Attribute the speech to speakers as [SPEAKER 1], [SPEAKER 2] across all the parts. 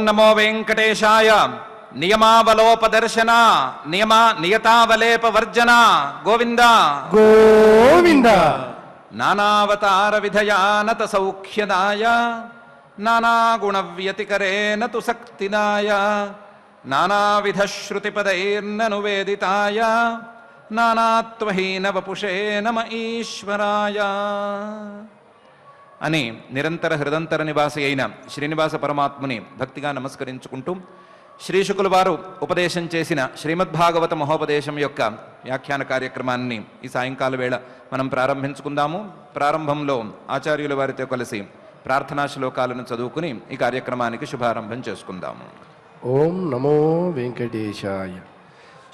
[SPEAKER 1] नमो वेंकटेशाय नियमावलोपदर्शन नियतावलेपवर्जन गोविंद
[SPEAKER 2] गोविंद
[SPEAKER 1] नानावतार विधयानत सौख्यदाय नानागुणव्यतिकरे न तु सक्तिदाय नानाविधश्रुतिपदैर्ननुवेदिताय नानात्वहीन वपुषे नम ఈశ్వరాయ అని నిరంతర హృదంతర నివాసి అయిన శ్రీనివాస పరమాత్ముని భక్తిగా నమస్కరించుకుంటూ శ్రీశుకుల వారు ఉపదేశం చేసిన శ్రీమద్భాగవత మహోపదేశం యొక్క వ్యాఖ్యాన కార్యక్రమాన్ని ఈ సాయంకాల వేళ మనం ప్రారంభించుకుందాము. ప్రారంభంలో ఆచార్యుల వారితో కలిసి ప్రార్థనా శ్లోకాలను చదువుకుని ఈ కార్యక్రమానికి శుభారంభం చేసుకుందాము.
[SPEAKER 2] ఓం నమో వెంకటేశాయ.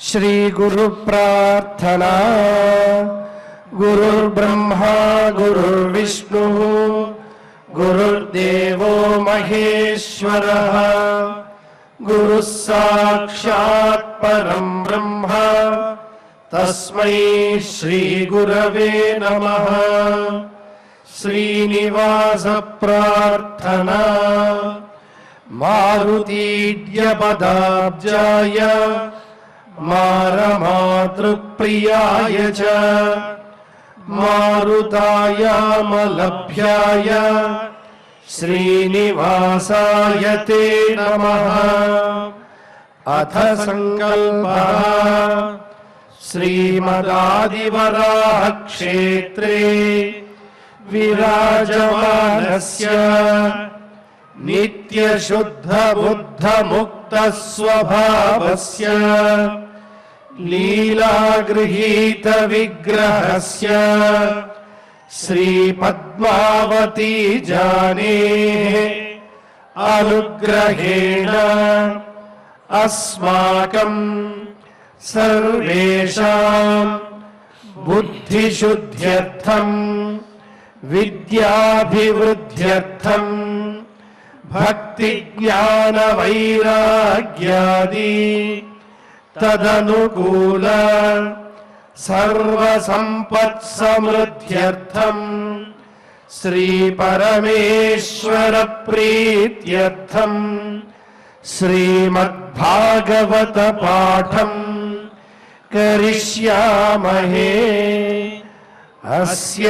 [SPEAKER 2] శ్రీ గురు ప్రార్థనా. గురుర్బ్రహ్మా గురుర్విష్ణు గురుర్దేవో మహేశ్వరః గురుః సాక్షాత్ పరం బ్రహ్మ తస్మై శ్రీ గురవే నమః. శ్రీనివాస ప్రార్థనా. మారుతీడ్యపదాబ్జాయ మారమాతృప్రియాయ చ మారుతాయామలభ్యాయ శ్రీనివాసాయ తే నమః. అథ సంకల్పః. శ్రీమదాదివరాహ క్షేత్రే విరాజమానస్య నిత్యశుద్ధ బుద్ధ ముక్త స్వభావస్య లీలాగృహీత విగ్రహస్య శ్రీ పద్మావతీ జానేః అనుగ్రహేణ అస్మాకం సర్వేషాం బుద్ధిశుద్ధ్యర్థం విద్యాభివృద్ధ్యర్థం భక్తి జ్ఞాన వైరాగ్యాది తదనుకూల సర్వసంపత్ సమృద్ధ్యర్థం శ్రీ పరమేశ్వర ప్రీత్యర్థం శ్రీమద్భాగవత పాఠం కరిష్యామహే. అస్య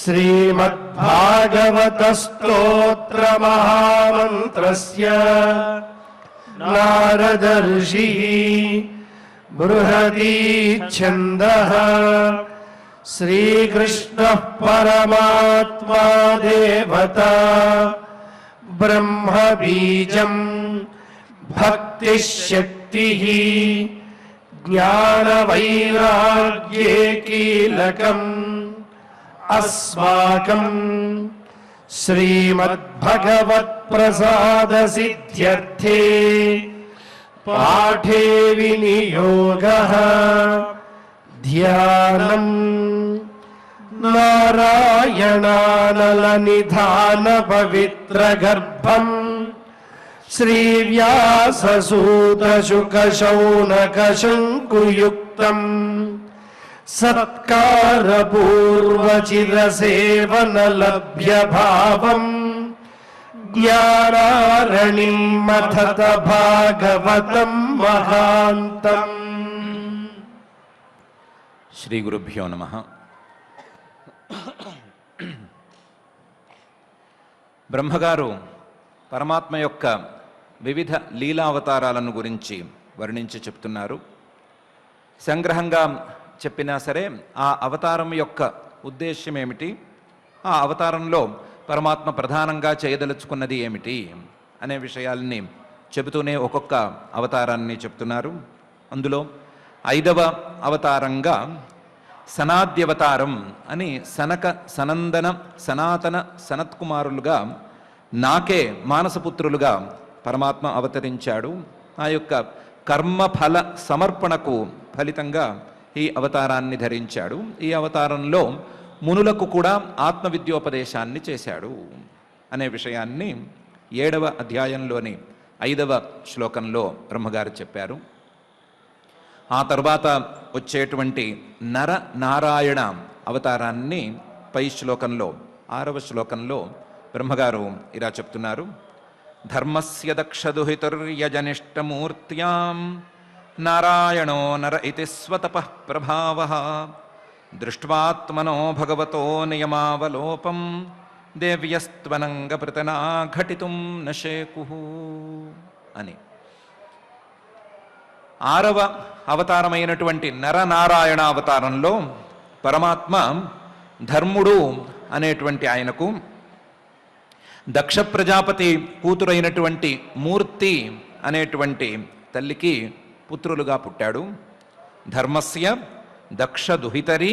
[SPEAKER 2] శ్రీమద్భాగవత స్తోత్ర మహామంత్రస్య నారద ఋషిః బృహదీ ఛందః శ్రీకృష్ణః పరమాత్మా దేవతా బ్రహ్మ బీజం భక్తిః శక్తిః జ్ఞాన వైరాగ్యే కీలకం అస్మాకం శ్రీమద్భగవత్ ప్రసాద సిద్ధ్యర్థే పాఠే వినియోగః ధ్యానం. నారాయణానల నిధాన పవిత్ర గర్భం శ్రీవ్యాససూత శుక శౌనక శంకుయుక్తం సత్కార పూర్వ చిరసేవన లభ్య భావం జ్ఞానారణిం మథత భాగవతం మహాంతం.
[SPEAKER 1] శ్రీ గురుభ్యో నమః. బ్రహ్మగారు పరమాత్మ యొక్క వివిధ లీలావతారాలను గురించి వర్ణించి చెప్తున్నారు. సంగ్రహంగా చెప్పినా సరే ఆ అవతారం యొక్క ఉద్దేశ్యం ఏమిటి, ఆ అవతారంలో పరమాత్మ ప్రధానంగా చేయదలుచుకున్నది ఏమిటి అనే విషయాల్ని చెబుతూనే ఒక్కొక్క అవతారాన్ని చెప్తున్నారు. అందులో 5వ అవతారంగా సనాద్యవతారం అని సనక సనందన సనాతన సనత్కుమారులుగా నాకే మానసపుత్రులుగా పరమాత్మ అవతరించాడు. ఆ యొక్క కర్మఫల సమర్పణకు ఫలితంగా ఈ అవతారాన్ని ధరించాడు. ఈ అవతారంలో మునులకు కూడా ఆత్మవిద్యోపదేశాన్ని చేశాడు అనే విషయాన్ని 7వ అధ్యాయంలోని 5వ శ్లోకంలో బ్రహ్మగారు చెప్పారు. ఆ తర్వాత వచ్చేటువంటి నర నారాయణ అవతారాన్ని పై శ్లోకంలో 6వ శ్లోకంలో బ్రహ్మగారు ఇలా చెప్తున్నారు. ధర్మస్య దక్షదుహితుర్యజనిష్టమూర్త్యాం నారాయణో నర ఇతి స్వతపః ప్రభావః దృష్ట్వాత్మనో భగవతో నియమావలోపం దేవ్యస్త్వనంగపృతనా ఘటితుం నశేకుః అని 6వ అవతారమైనటువంటి నరనారాయణ అవతారంలో పరమాత్మ ధర్ముడు అనేటువంటి ఆయనకు దక్ష ప్రజాపతి కూతురైనటువంటి మూర్తి అనేటువంటి తల్లికి పుత్రులుగా పుట్టాడు. ధర్మస్య దక్ష దుహితరి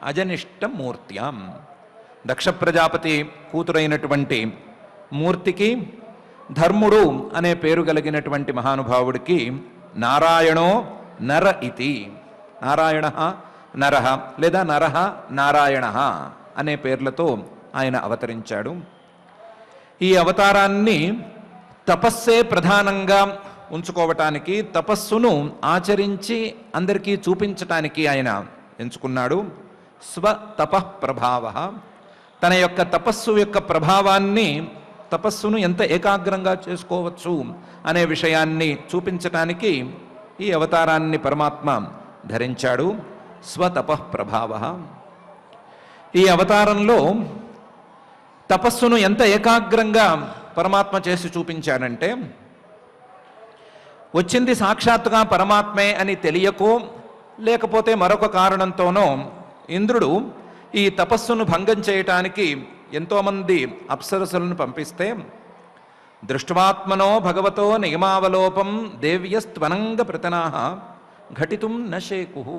[SPEAKER 1] అజనిష్ట మూర్త్యాం. దక్ష ప్రజాపతి కూతురైనటువంటి మూర్తికి ధర్ముడు అనే పేరు కలిగినటువంటి మహానుభావుడికి నారాయణో నర ఇతి, నారాయణ నరహ లేదా నరహ నారాయణ అనే పేర్లతో ఆయన అవతరించాడు. ఈ అవతారాన్ని తపస్సే ప్రధానంగా ఉంచుకోవటానికి, తపస్సును ఆచరించి అందరికీ చూపించటానికి ఆయన ఎంచుకున్నాడు. స్వతపః ప్రభావ, తన యొక్క తపస్సు యొక్క ప్రభావాన్ని, తపస్సును ఎంత ఏకాగ్రంగా చేసుకోవచ్చు అనే విషయాన్ని చూపించటానికి ఈ అవతారాన్ని పరమాత్మ ధరించాడు. స్వతపః ప్రభావ. ఈ అవతారంలో తపస్సును ఎంత ఏకాగ్రంగా పరమాత్మ చేసి చూపించాడంటే, వచ్చింది సాక్షాత్తుగా పరమాత్మే అని తెలియకో లేకపోతే మరొక కారణంతోనో ఇంద్రుడు ఈ తపస్సును భంగం చేయటానికి ఎంతోమంది అప్సరసులను పంపిస్తే, దృష్ట్వాత్మనో భగవతో నియమావలోపం దేవ్యస్త్వనంగ ప్రతనాః ఘటితుం నశేకుః.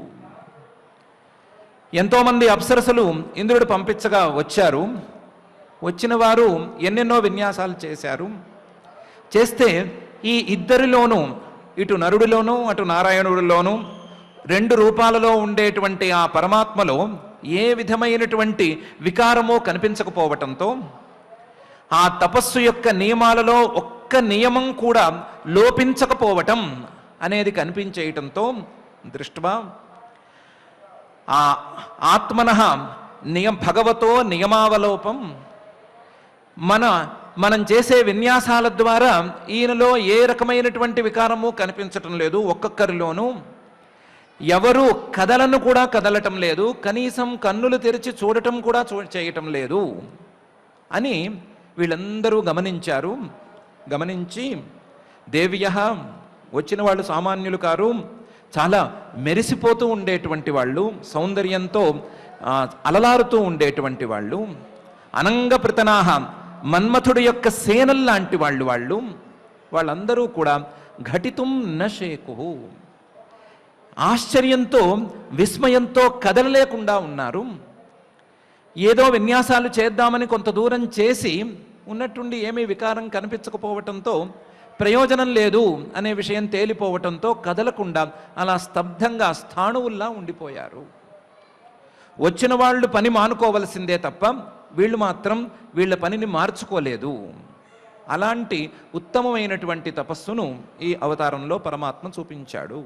[SPEAKER 1] ఎంతోమంది అప్సరసులు ఇంద్రుడు పంపించగా వచ్చారు. వచ్చిన వారు ఎన్నెన్నో విన్యాసాలు చేశారు. చేస్తే ఈ ఇద్దరిలోనూ, ఇటు నరుడిలోనూ అటు నారాయణుడిలోనూ 2 రూపాలలో ఉండేటువంటి ఆ పరమాత్మలో ఏ విధమైనటువంటి వికారమో కనిపించకపోవటంతో, ఆ తపస్సు యొక్క నియమాలలో ఒక్క నియమం కూడా లోపించకపోవటం అనేది కనిపించేయటంతో, దృష్ట్వా ఆ ఆత్మనః భగవతో నియమావలోపం, మనం చేసే విన్యాసాల ద్వారా ఈయనలో ఏ రకమైనటువంటి వికారము కనిపించటం లేదు. ఒక్కొక్కరిలోనూ ఎవరు కదలను కూడా కదలటం లేదు, కనీసం కన్నులు తెరిచి చూడటం కూడా చేయటం లేదు అని వీళ్ళందరూ గమనించారు. గమనించి దేవ్యః, వచ్చిన వాళ్ళు సామాన్యులు కారు, చాలా మెరిసిపోతూ ఉండేటువంటి వాళ్ళు, సౌందర్యంతో అలలారుతూ ఉండేటువంటి వాళ్ళు, అనంగప్రతనాః, మన్మథుడి యొక్క సేనల్లాంటి వాళ్ళందరూ కూడా ఘటితుం నశేకుః, ఆశ్చర్యంతో విస్మయంతో కదలలేకుండా ఉన్నారు. ఏదో విన్యాసాలు చేద్దామని కొంత దూరం చేసి ఉన్నట్టుండి ఏమీ వికారం కనిపించకపోవటంతో, ప్రయోజనం లేదు అనే విషయం తేలిపోవటంతో కదలకుండా అలా స్తబ్దంగా స్థాణువుల్లా ఉండిపోయారు. వచ్చిన వాళ్ళు పని మానుకోవలసిందే తప్ప వీళ్ళు మాత్రం వీళ్ళ పనిని మార్చుకోలేదు. అలాంటి ఉత్తమమైనటువంటి తపస్సును ఈ అవతారంలో పరమాత్మ చూపించాడు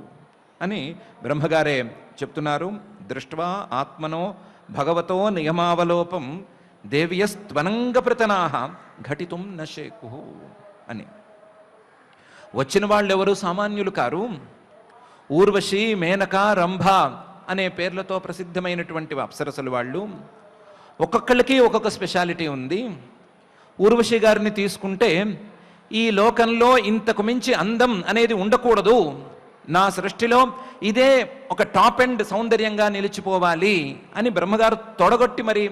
[SPEAKER 1] అని బ్రహ్మగారే చెప్తున్నారు. దృష్ట్వా ఆత్మనో భగవతో నియమావలోపం దేవ్యస్త్వనంగప్రతనాః ఘటితుం నశేకుః అని. వచ్చిన వాళ్ళు ఎవరు సామాన్యులు కారు. ఊర్వశి, మేనక, రంభ అనే పేర్లతో ప్రసిద్ధమైనటువంటి అప్సరసలు వాళ్ళు. ఒక్కొక్కళ్ళకి ఒక్కొక్క స్పెషాలిటీ ఉంది. ఊర్వశి గారిని తీసుకుంటే, ఈ లోకంలో ఇంతకు మించి అందం అనేది ఉండకూడదు, నా సృష్టిలో ఇదే ఒక టాప్ ఎండ్ సౌందర్యంగా నిలిచిపోవాలి అని బ్రహ్మగారు తొడగొట్టి మరి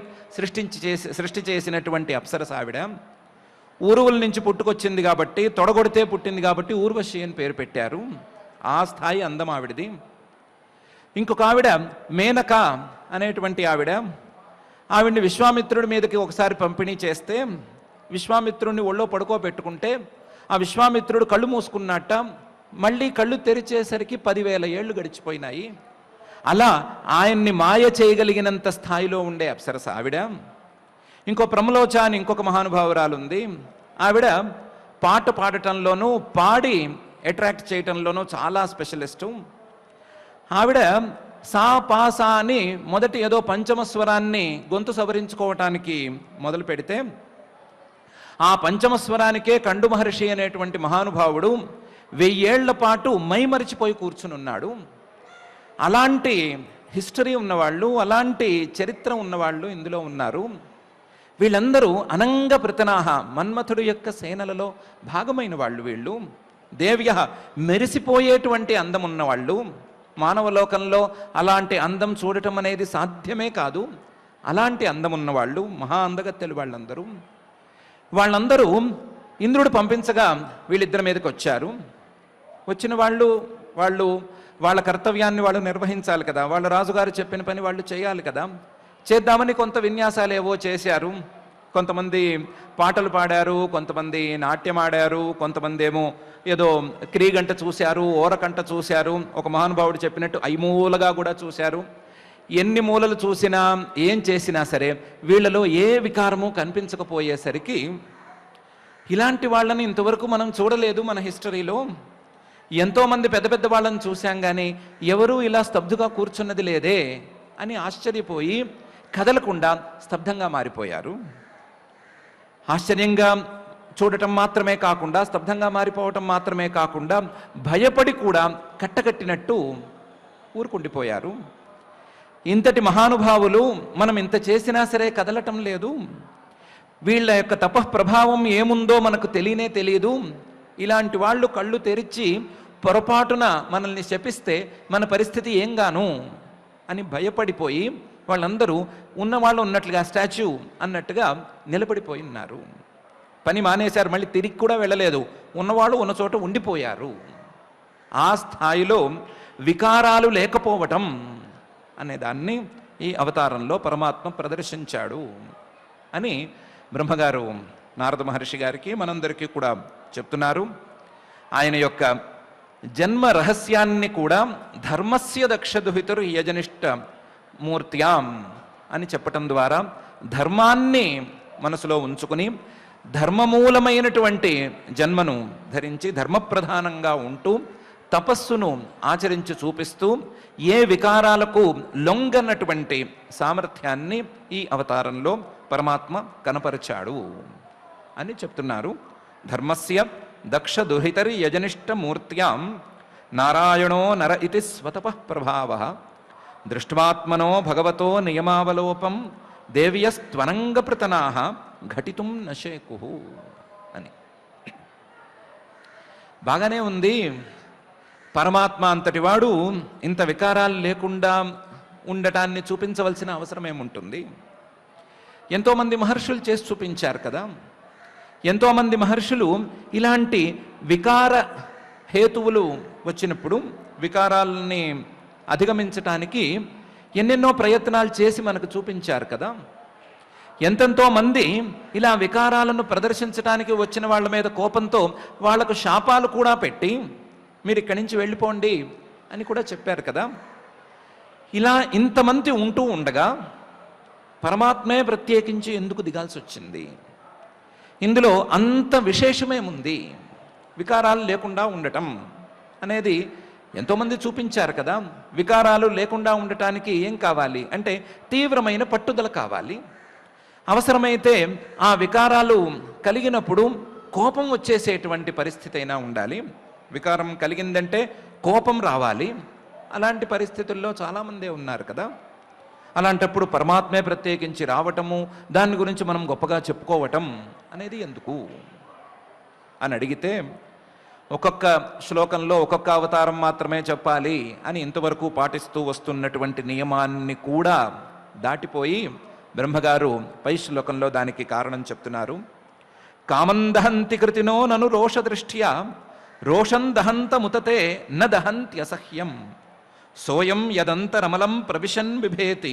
[SPEAKER 1] సృష్టి చేసినటువంటి అప్సరస ఆవిడ. ఊరువుల నుంచి పుట్టుకొచ్చింది కాబట్టి, తొడగొడితే పుట్టింది కాబట్టి ఊర్వశి అని పేరు పెట్టారు. ఆ స్థాయి అందం ఆవిడది. ఇంకొక ఆవిడ మేనక అనేటువంటి ఆవిడ్ని విశ్వామిత్రుడి మీదకి ఒకసారి పంపిణీ చేస్తే, విశ్వామిత్రుడిని ఒళ్ళో పడుకోబెట్టుకుంటే ఆ విశ్వామిత్రుడు కళ్ళు మూసుకున్నట్ట, మళ్ళీ కళ్ళు తెరిచేసరికి 10,000 ఏళ్ళు గడిచిపోయినాయి. అలా ఆయన్ని మాయ చేయగలిగినంత స్థాయిలో ఉండే అప్సరస ఆవిడ. ఇంకో ప్రమలోచ అని ఇంకొక మహానుభావురాలు ఉంది. ఆవిడ పాట పాడటంలోనూ పాడి అట్రాక్ట్ చేయటంలోనూ చాలా స్పెషలిస్టు. ఆవిడ సా పాసా అని మొదటి ఏదో పంచమ స్వరాన్ని గొంతు సవరించుకోవటానికి మొదలు పెడితే ఆ పంచమస్వరానికే కండు మహర్షి అనేటువంటి మహానుభావుడు 1000 ఏళ్ల పాటు మైమరిచిపోయి కూర్చునున్నాడు. అలాంటి హిస్టరీ ఉన్నవాళ్ళు, అలాంటి చరిత్ర ఉన్నవాళ్ళు ఇందులో ఉన్నారు. వీళ్ళందరూ అనంగ ప్రతనాహ, మన్మథుడు యొక్క సేనలలో భాగమైన వాళ్ళు. వీళ్ళు దేవ్య, మెరిసిపోయేటువంటి అందం ఉన్నవాళ్ళు. మానవలోకంలో అలాంటి అందం చూడటం అనేది సాధ్యమే కాదు. అలాంటి అందం ఉన్నవాళ్ళు, మహా అందగత్తెలు వాళ్ళందరూ. వాళ్ళందరూ ఇంద్రుడు పంపించగా వీళ్ళిద్దరి మీదకి వచ్చారు. వచ్చిన వాళ్ళు వాళ్ళ కర్తవ్యాన్ని వాళ్ళు నిర్వహించాలి కదా. వాళ్ళ రాజుగారు చెప్పిన పని వాళ్ళు చేయాలి కదా. చేద్దామని కొంత విన్యాసాలు ఏవో చేశారు. కొంతమంది పాటలు పాడారు, కొంతమంది నాట్యం ఆడారు, కొంతమంది ఏమో ఏదో క్రీగంట చూశారు, ఓరకంట చూశారు. ఒక మహానుభావుడు చెప్పినట్టు ఐమూలగా కూడా చూశారు. ఎన్ని మూలలు చూసినా ఏం చేసినా సరే వీళ్ళలో ఏ వికారము కనిపించకపోయేసరికి ఇలాంటి వాళ్ళని ఇంతవరకు మనం చూడలేదు మన హిస్టరీలో. ఎంతోమంది పెద్ద పెద్ద వాళ్ళని చూశాం కానీ ఎవరూ ఇలా స్తబ్దుగా కూర్చున్నది లేదే అని ఆశ్చర్యపోయి కదలకుండా స్తబ్దంగా మారిపోయారు. ఆశ్చర్యంగా చూడటం మాత్రమే కాకుండా, స్తబ్దంగా మారిపోవటం మాత్రమే కాకుండా భయపడి కూడా కట్టకట్టినట్టు ఊరుకుండిపోయారు. ఇంతటి మహానుభావులు మనం ఇంత చేసినా సరే కదలటం లేదు. వీళ్ళ యొక్క తపఃప్రభావం ఏముందో మనకు తెలియనే తెలియదు. ఇలాంటి వాళ్ళు కళ్ళు తెరిచి పొరపాటున మనల్ని శపిస్తే మన పరిస్థితి ఏంగాను అని భయపడిపోయి వాళ్ళందరూ ఉన్నవాళ్ళు ఉన్నట్లుగా స్టాచ్యూ అన్నట్టుగా నిలబడిపోయి ఉన్నారు. పని మానేశారు, మళ్ళీ తిరిగి కూడా వెళ్ళలేదు. ఉన్నవాళ్ళు ఉన్న చోట ఉండిపోయారు. ఆ స్థాయిలో వికారాలు లేకపోవటం అనేదాన్ని ఈ అవతారంలో పరమాత్మ ప్రదర్శించాడు అని బ్రహ్మగారు నారద మహర్షి గారికి మనందరికీ కూడా చెప్తున్నారు. ఆయన యొక్క జన్మ రహస్యాన్ని కూడా ధర్మస్య దక్షదుహితురు యజనిష్ట మూర్త్యాం అని చెప్పటం ద్వారా ధర్మాన్ని మనసులో ఉంచుకుని ధర్మమూలమైనటువంటి జన్మను ధరించి ధర్మప్రధానంగా ఉంటూ తపస్సును ఆచరించి చూపిస్తూ ఏ వికారాలకు లొంగనటువంటి సామర్థ్యాన్ని ఈ అవతారంలో పరమాత్మ కనపరిచాడు అని చెప్తున్నారు. ధర్మస్య దక్ష దుహితరి యజనిష్ట మూర్త్యాం నారాయణో నర ఇతి స్వతపః ప్రభావః దృష్ట్వాత్మనో భగవతో నియమావలోపం దేవ్యస్త్వనంగప్రతనాః ఘటితుం నశేకుః అని. బాగానే ఉంది. పరమాత్మ అంతటి వాడు ఇంత వికారాలు లేకుండా ఉండటాన్ని చూపించవలసిన అవసరం ఏముంటుంది? ఎంతోమంది మహర్షులు చేసి చూపించారు కదా. ఎంతోమంది మహర్షులు ఇలాంటి వికార హేతువులు వచ్చినప్పుడు వికారాలని అధిగమించటానికి ఎన్నెన్నో ప్రయత్నాలు చేసి మనకు చూపించారు కదా. ఎంతెంతో మంది ఇలా వికారాలను ప్రదర్శించడానికి వచ్చిన వాళ్ళ మీద కోపంతో వాళ్లకు శాపాలు కూడా పెట్టి మీరు ఇక్కడి నుంచి వెళ్ళిపోండి అని కూడా చెప్పారు కదా. ఇలా ఇంతమంది ఉంటూ ఉండగా పరమాత్మే ప్రత్యేకించి ఎందుకు దిగాల్సి వచ్చింది? ఇందులో అంత విశేషమేముంది? వికారాలు లేకుండా ఉండటం అనేది ఎంతోమంది చూపించారు కదా. వికారాలు లేకుండా ఉండటానికి ఏం కావాలి అంటే తీవ్రమైన పట్టుదల కావాలి. అవసరమైతే ఆ వికారాలు కలిగినప్పుడు కోపం వచ్చేసేటువంటి పరిస్థితి అయినా ఉండాలి. వికారం కలిగిందంటే కోపం రావాలి. అలాంటి పరిస్థితుల్లో చాలామందే ఉన్నారు కదా. అలాంటప్పుడు పరమాత్మే ప్రత్యేకించి రావటము, దాని గురించి మనం గొప్పగా చెప్పుకోవటం అనేది ఎందుకు అని అడిగితే, ఒక్కొక్క శ్లోకంలో ఒక్కొక్క అవతారం మాత్రమే చెప్పాలి అని ఇంతవరకు పాటిస్తూ వస్తున్నటువంటి నియమాన్ని కూడా దాటిపోయి బ్రహ్మగారు పై శ్లోకంలో దానికి కారణం చెప్తున్నారు. కామం దహంతి కృతినో నను రోషదృష్ట్యా రోషం దహంత ముతతే న దహంత్యసహ్యం సోయం యదంతరమలం ప్రవిశన్ బిభేతి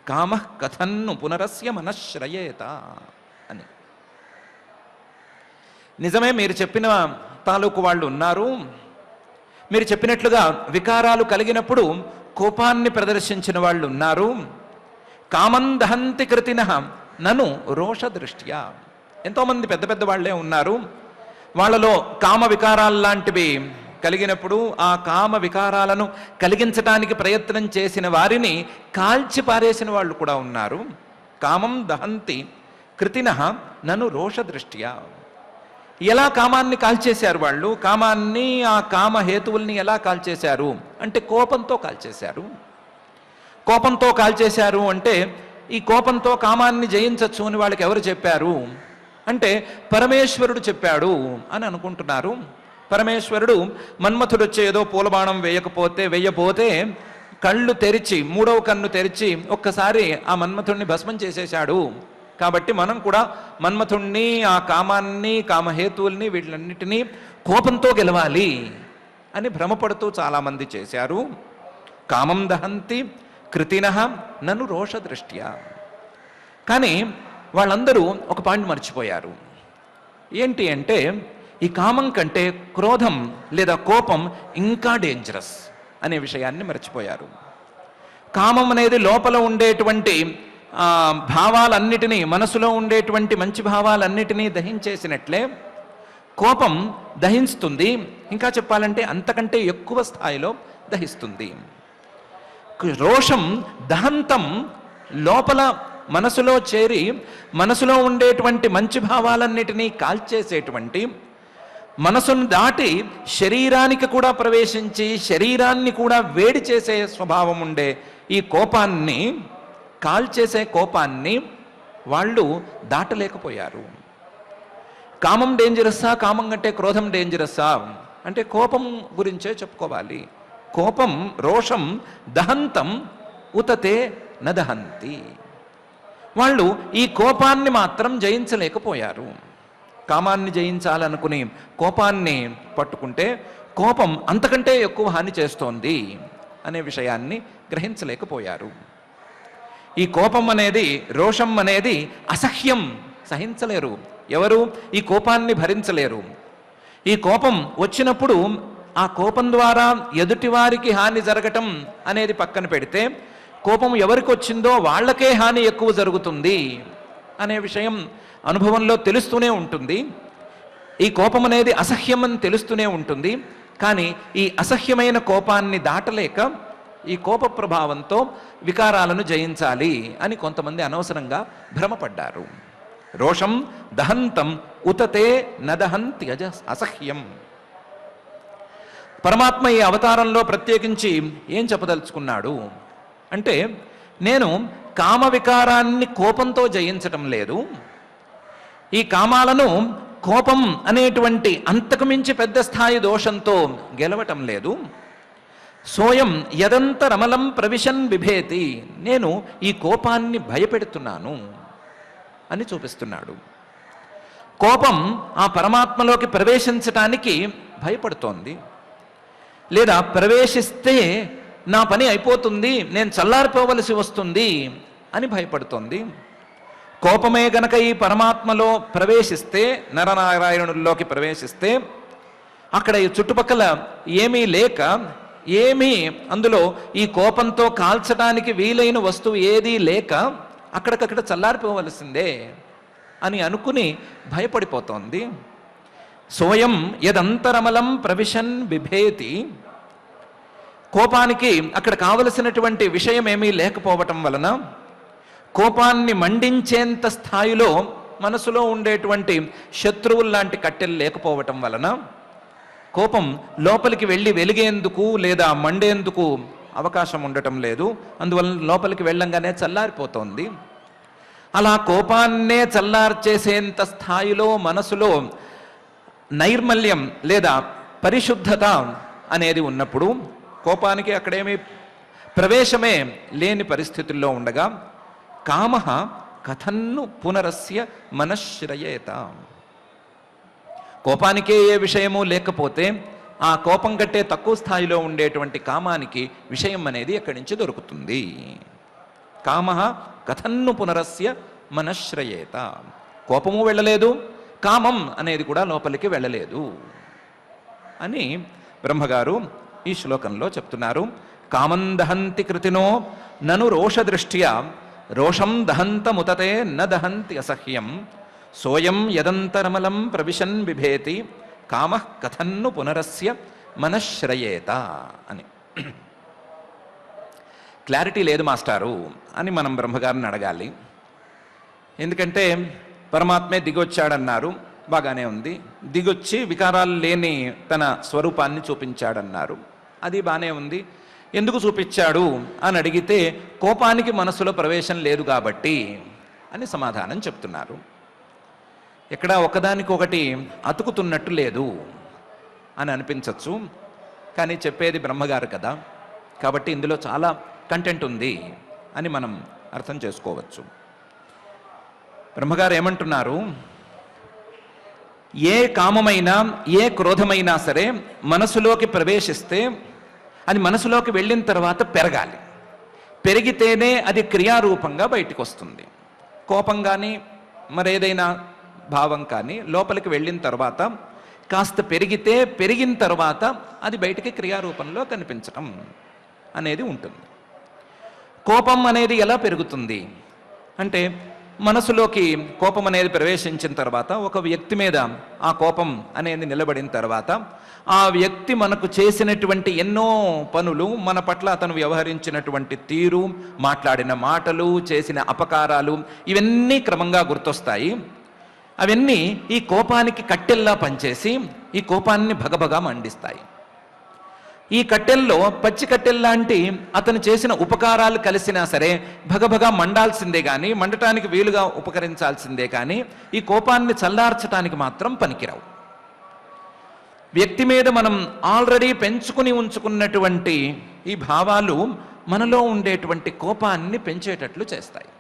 [SPEAKER 1] కామః కథన్ను పునరస్య మనశ్రయేత అని. నిజమే, మీరు చెప్పిన తాలూకు వాళ్ళు ఉన్నారు. మీరు చెప్పినట్లుగా వికారాలు కలిగినప్పుడు కోపాన్ని ప్రదర్శించిన వాళ్ళు ఉన్నారు. కామం దహంతి కృతినః నను రోష దృష్ట్యా, ఎంతోమంది పెద్ద పెద్ద వాళ్ళే ఉన్నారు. వాళ్ళలో కామ వికారాల్లాంటివి కలిగినప్పుడు ఆ కామ వికారాలను కలిగించటానికి ప్రయత్నం చేసిన వారిని కాల్చి పారేసిన వాళ్ళు కూడా ఉన్నారు. కామం దహంతి కృతినః నను రోషదృష్ట్యా. ఎలా కామాన్ని కాల్చేశారు వాళ్ళు? కామాన్ని, ఆ కామ హేతువుల్ని ఎలా కాల్చేశారు అంటే కోపంతో కాల్చేశారు. కోపంతో కాల్చేశారు అంటే ఈ కోపంతో కామాన్ని జయించచ్చు అని వాళ్ళకి ఎవరు చెప్పారు అంటే పరమేశ్వరుడు చెప్పాడు అని అనుకుంటున్నారు. పరమేశ్వరుడు మన్మథుడు వచ్చే ఏదో పూలబాణం వెయ్యపోతే కళ్ళు తెరిచి, మూడవ కన్ను తెరిచి ఒక్కసారి ఆ మన్మథుడిని భస్మం చేసేశాడు. కాబట్టి మనం కూడా మన్మథుణ్ణి, ఆ కామాన్ని, కామహేతువుల్ని, వీటిలన్నిటినీ కోపంతో గెలవాలి అని భ్రమపడుతూ చాలామంది చేశారు. కామం దహంతి కృతినః నను రోషదృష్ట్యా. కానీ వాళ్ళందరూ ఒక పాయింట్ మర్చిపోయారు. ఏంటి అంటే ఈ కామం కంటే క్రోధం లేదా కోపం ఇంకా డేంజరస్ అనే విషయాన్ని మర్చిపోయారు. కామం అనేది లోపల ఉండేటువంటి భావాలన్నిటినీ, మనసులో ఉండేటువంటి మంచి భావాలన్నిటినీ దహించేసినట్లే కోపం దహిస్తుంది. ఇంకా చెప్పాలంటే అంతకంటే ఎక్కువ స్థాయిలో దహిస్తుంది. రోషం దహంతం, లోపల మనసులో చేరి మనసులో ఉండేటువంటి మంచి భావాలన్నిటినీ కాల్చేసేటువంటి, మనసును దాటి శరీరానికి కూడా ప్రవేశించి శరీరాన్ని కూడా వేడి చేసే స్వభావం ఉండే ఈ కోపాన్ని, కాల్చేసే కోపాన్ని వాళ్ళు దాటలేకపోయారు. కామం డేంజరస్సా, కామం కంటే క్రోధం డేంజరస్సా అంటే కోపం గురించే చెప్పుకోవాలి. కోపం, రోషం దహంతం ఉతతే నదహంతి. వాళ్ళు ఈ కోపాన్ని మాత్రం జయించలేకపోయారు. కామాన్ని జయించాలనుకుని కోపాన్ని పట్టుకుంటే కోపం అంతకంటే ఎక్కువ హాని చేస్తోంది అనే విషయాన్ని గ్రహించలేకపోయారు. ఈ కోపం అనేది, రోషం అనేది అసహ్యం, సహించలేరు. ఎవరు ఈ కోపాన్ని భరించలేరు. ఈ కోపం వచ్చినప్పుడు ఆ కోపం ద్వారా ఎదుటివారికి హాని జరగటం అనేది పక్కన పెడితే, కోపం ఎవరికి వచ్చిందో వాళ్ళకే హాని ఎక్కువ జరుగుతుంది అనే విషయం అనుభవంలో తెలుస్తూనే ఉంటుంది. ఈ కోపం అనేది అసహ్యం అని తెలుస్తూనే ఉంటుంది. కానీ ఈ అసహ్యమైన కోపాన్ని దాటలేక ఈ కోప ప్రభావంతో వికారాలను జయించాలి అని కొంతమంది అనవసరంగా భ్రమపడ్డారు. రోషం దహంతం ఉతతే నదహంతి అసహ్యం. పరమాత్మ ఈ అవతారంలో ప్రత్యేకించి ఏం చెప్పదలుచుకున్నాడు అంటే, నేను కామ వికారాన్ని కోపంతో జయించటం లేదు, ఈ కామాలను కోపం అనేటువంటి అంతకుమించి పెద్ద స్థాయి దోషంతో గెలవటం లేదు. సోయం యదంతరమలం ప్రవిశన్ బిభేతి, నేను ఈ కోపాన్ని భయపెడుతున్నాను అని చూపిస్తున్నాడు. కోపం ఆ పరమాత్మలోకి ప్రవేశించటానికి భయపడుతోంది, లేదా ప్రవేశిస్తే నా పని అయిపోతుంది, నేను చల్లారిపోవలసి వస్తుంది అని భయపడుతోంది. కోపమే గనక ఈ పరమాత్మలో ప్రవేశిస్తే, నరనారాయణుల్లోకి ప్రవేశిస్తే, అక్కడ ఈ చుట్టుపక్కల ఏమీ లేక, ఏమీ అందులో ఈ కోపంతో కాల్చడానికి వీలైన వస్తువు ఏదీ లేక అక్కడికక్కడ చల్లారిపోవలసిందే అని అనుకుని భయపడిపోతోంది. సోయం యదంతరమలం ప్రవిశన్ బిభేతి. కోపానికి అక్కడ కావలసినటువంటి విషయం ఏమీ లేకపోవటం వలన, కోపాన్ని మండించేంత స్థాయిలో మనసులో ఉండేటువంటి శత్రువుల్లాంటి కట్టెలు లేకపోవటం వలన కోపం లోపలికి వెళ్ళి వెలిగేందుకు లేదా మండేందుకు అవకాశం ఉండటం లేదు. అందువలన లోపలికి వెళ్ళంగానే చల్లారిపోతోంది. అలా కోపాన్నే చల్లార్చేసేంత స్థాయిలో మనసులో నైర్మల్యం లేదా పరిశుద్ధత అనేది ఉన్నప్పుడు, కోపానికి అక్కడేమీ ప్రవేశమే లేని పరిస్థితుల్లో ఉండగా, కామః కథన్ను పునరస్య మనశ్శ్రయేత. కోపానికే ఏ విషయము లేకపోతే ఆ కోపం కంటే తక్కువ స్థాయిలో ఉండేటువంటి కామానికి విషయం అనేది ఎక్కడి నుంచి దొరుకుతుంది? కామః కథన్ను పునరస్య మనశ్శ్రయేత. కోపము వెళ్ళలేదు, కామం అనేది కూడా లోపలికి వెళ్ళలేదు అని బ్రహ్మగారు ఈ శ్లోకంలో చెప్తున్నారు. కామం దహంతి కృతినో నను రోషదృష్ట్యా రోషం దహంతముతతే న దహంతి అసహ్యం సోయం యదంతరమలం ప్రవిశన్ బిభేతి కామః కథన్ను పునరస్య మనశ్శ్రయేత అని. క్లారిటీ లేదు మాస్టారు అని మనం బ్రహ్మగారిని అడగాలి. ఎందుకంటే పరమాత్మే దిగొచ్చాడన్నారు, బాగానే ఉంది. దిగొచ్చి వికారాలు లేని తన స్వరూపాన్ని చూపించాడన్నారు, అది బాగానే ఉంది. ఎందుకు చూపించాడు అని అడిగితే కోపానికి మనసులో ప్రవేశం లేదు కాబట్టి అని సమాధానం చెప్తున్నారు. ఎక్కడ ఒకదానికొకటి అతుకుతున్నట్టు లేదు అని అనిపించవచ్చు, కానీ చెప్పేది బ్రహ్మగారు కదా, కాబట్టి ఇందులో చాలా కంటెంట్ ఉంది అని మనం అర్థం చేసుకోవచ్చు. బ్రహ్మగారు ఏమంటున్నారు, ఏ కామమైనా ఏ క్రోధమైనా సరే మనసులోకి ప్రవేశిస్తే అది మనసులోకి వెళ్ళిన తర్వాత పెరగాలి. పెరిగితేనే అది క్రియారూపంగా బయటికి వస్తుంది. కోపం కానీ మరేదైనా భావం కానీ లోపలికి వెళ్ళిన తర్వాత కాస్త పెరిగితే పెరిగిన తర్వాత అది బయటికి క్రియారూపంలో కనిపించటం అనేది ఉంటుంది. కోపం అనేది ఎలా పెరుగుతుంది అంటే మనసులోకి కోపం అనేది ప్రవేశించిన తర్వాత ఒక వ్యక్తి మీద ఆ కోపం అనేది నిలబడిన తర్వాత ఆ వ్యక్తి మనకు చేసినటువంటి ఎన్నో పనులు, మన పట్ల అతను వ్యవహరించినటువంటి తీరు, మాట్లాడిన మాటలు, చేసిన అపకారాలు, ఇవన్నీ క్రమంగా గుర్తొస్తాయి. అవన్నీ ఈ కోపానికి కట్టెల్లా పనిచేసి ఈ కోపాన్ని భగభగా మండిస్తాయి. ఈ కట్టెల్లో పచ్చి కట్టెల్లాంటి అతను చేసిన ఉపకారాలు కలిసినా సరే భగభగా మండాల్సిందే కానీ, మండటానికి వీలుగా ఉపకరించాల్సిందే కానీ ఈ కోపాన్ని చల్లార్చడానికి మాత్రం పనికిరావు. వ్యక్తి మీద మనం ఆల్రెడీ పెంచుకుని ఉంచుకున్నటువంటి ఈ భావాలు మనలో ఉండేటువంటి కోపాన్ని పెంచేటట్లు చేస్తాయి.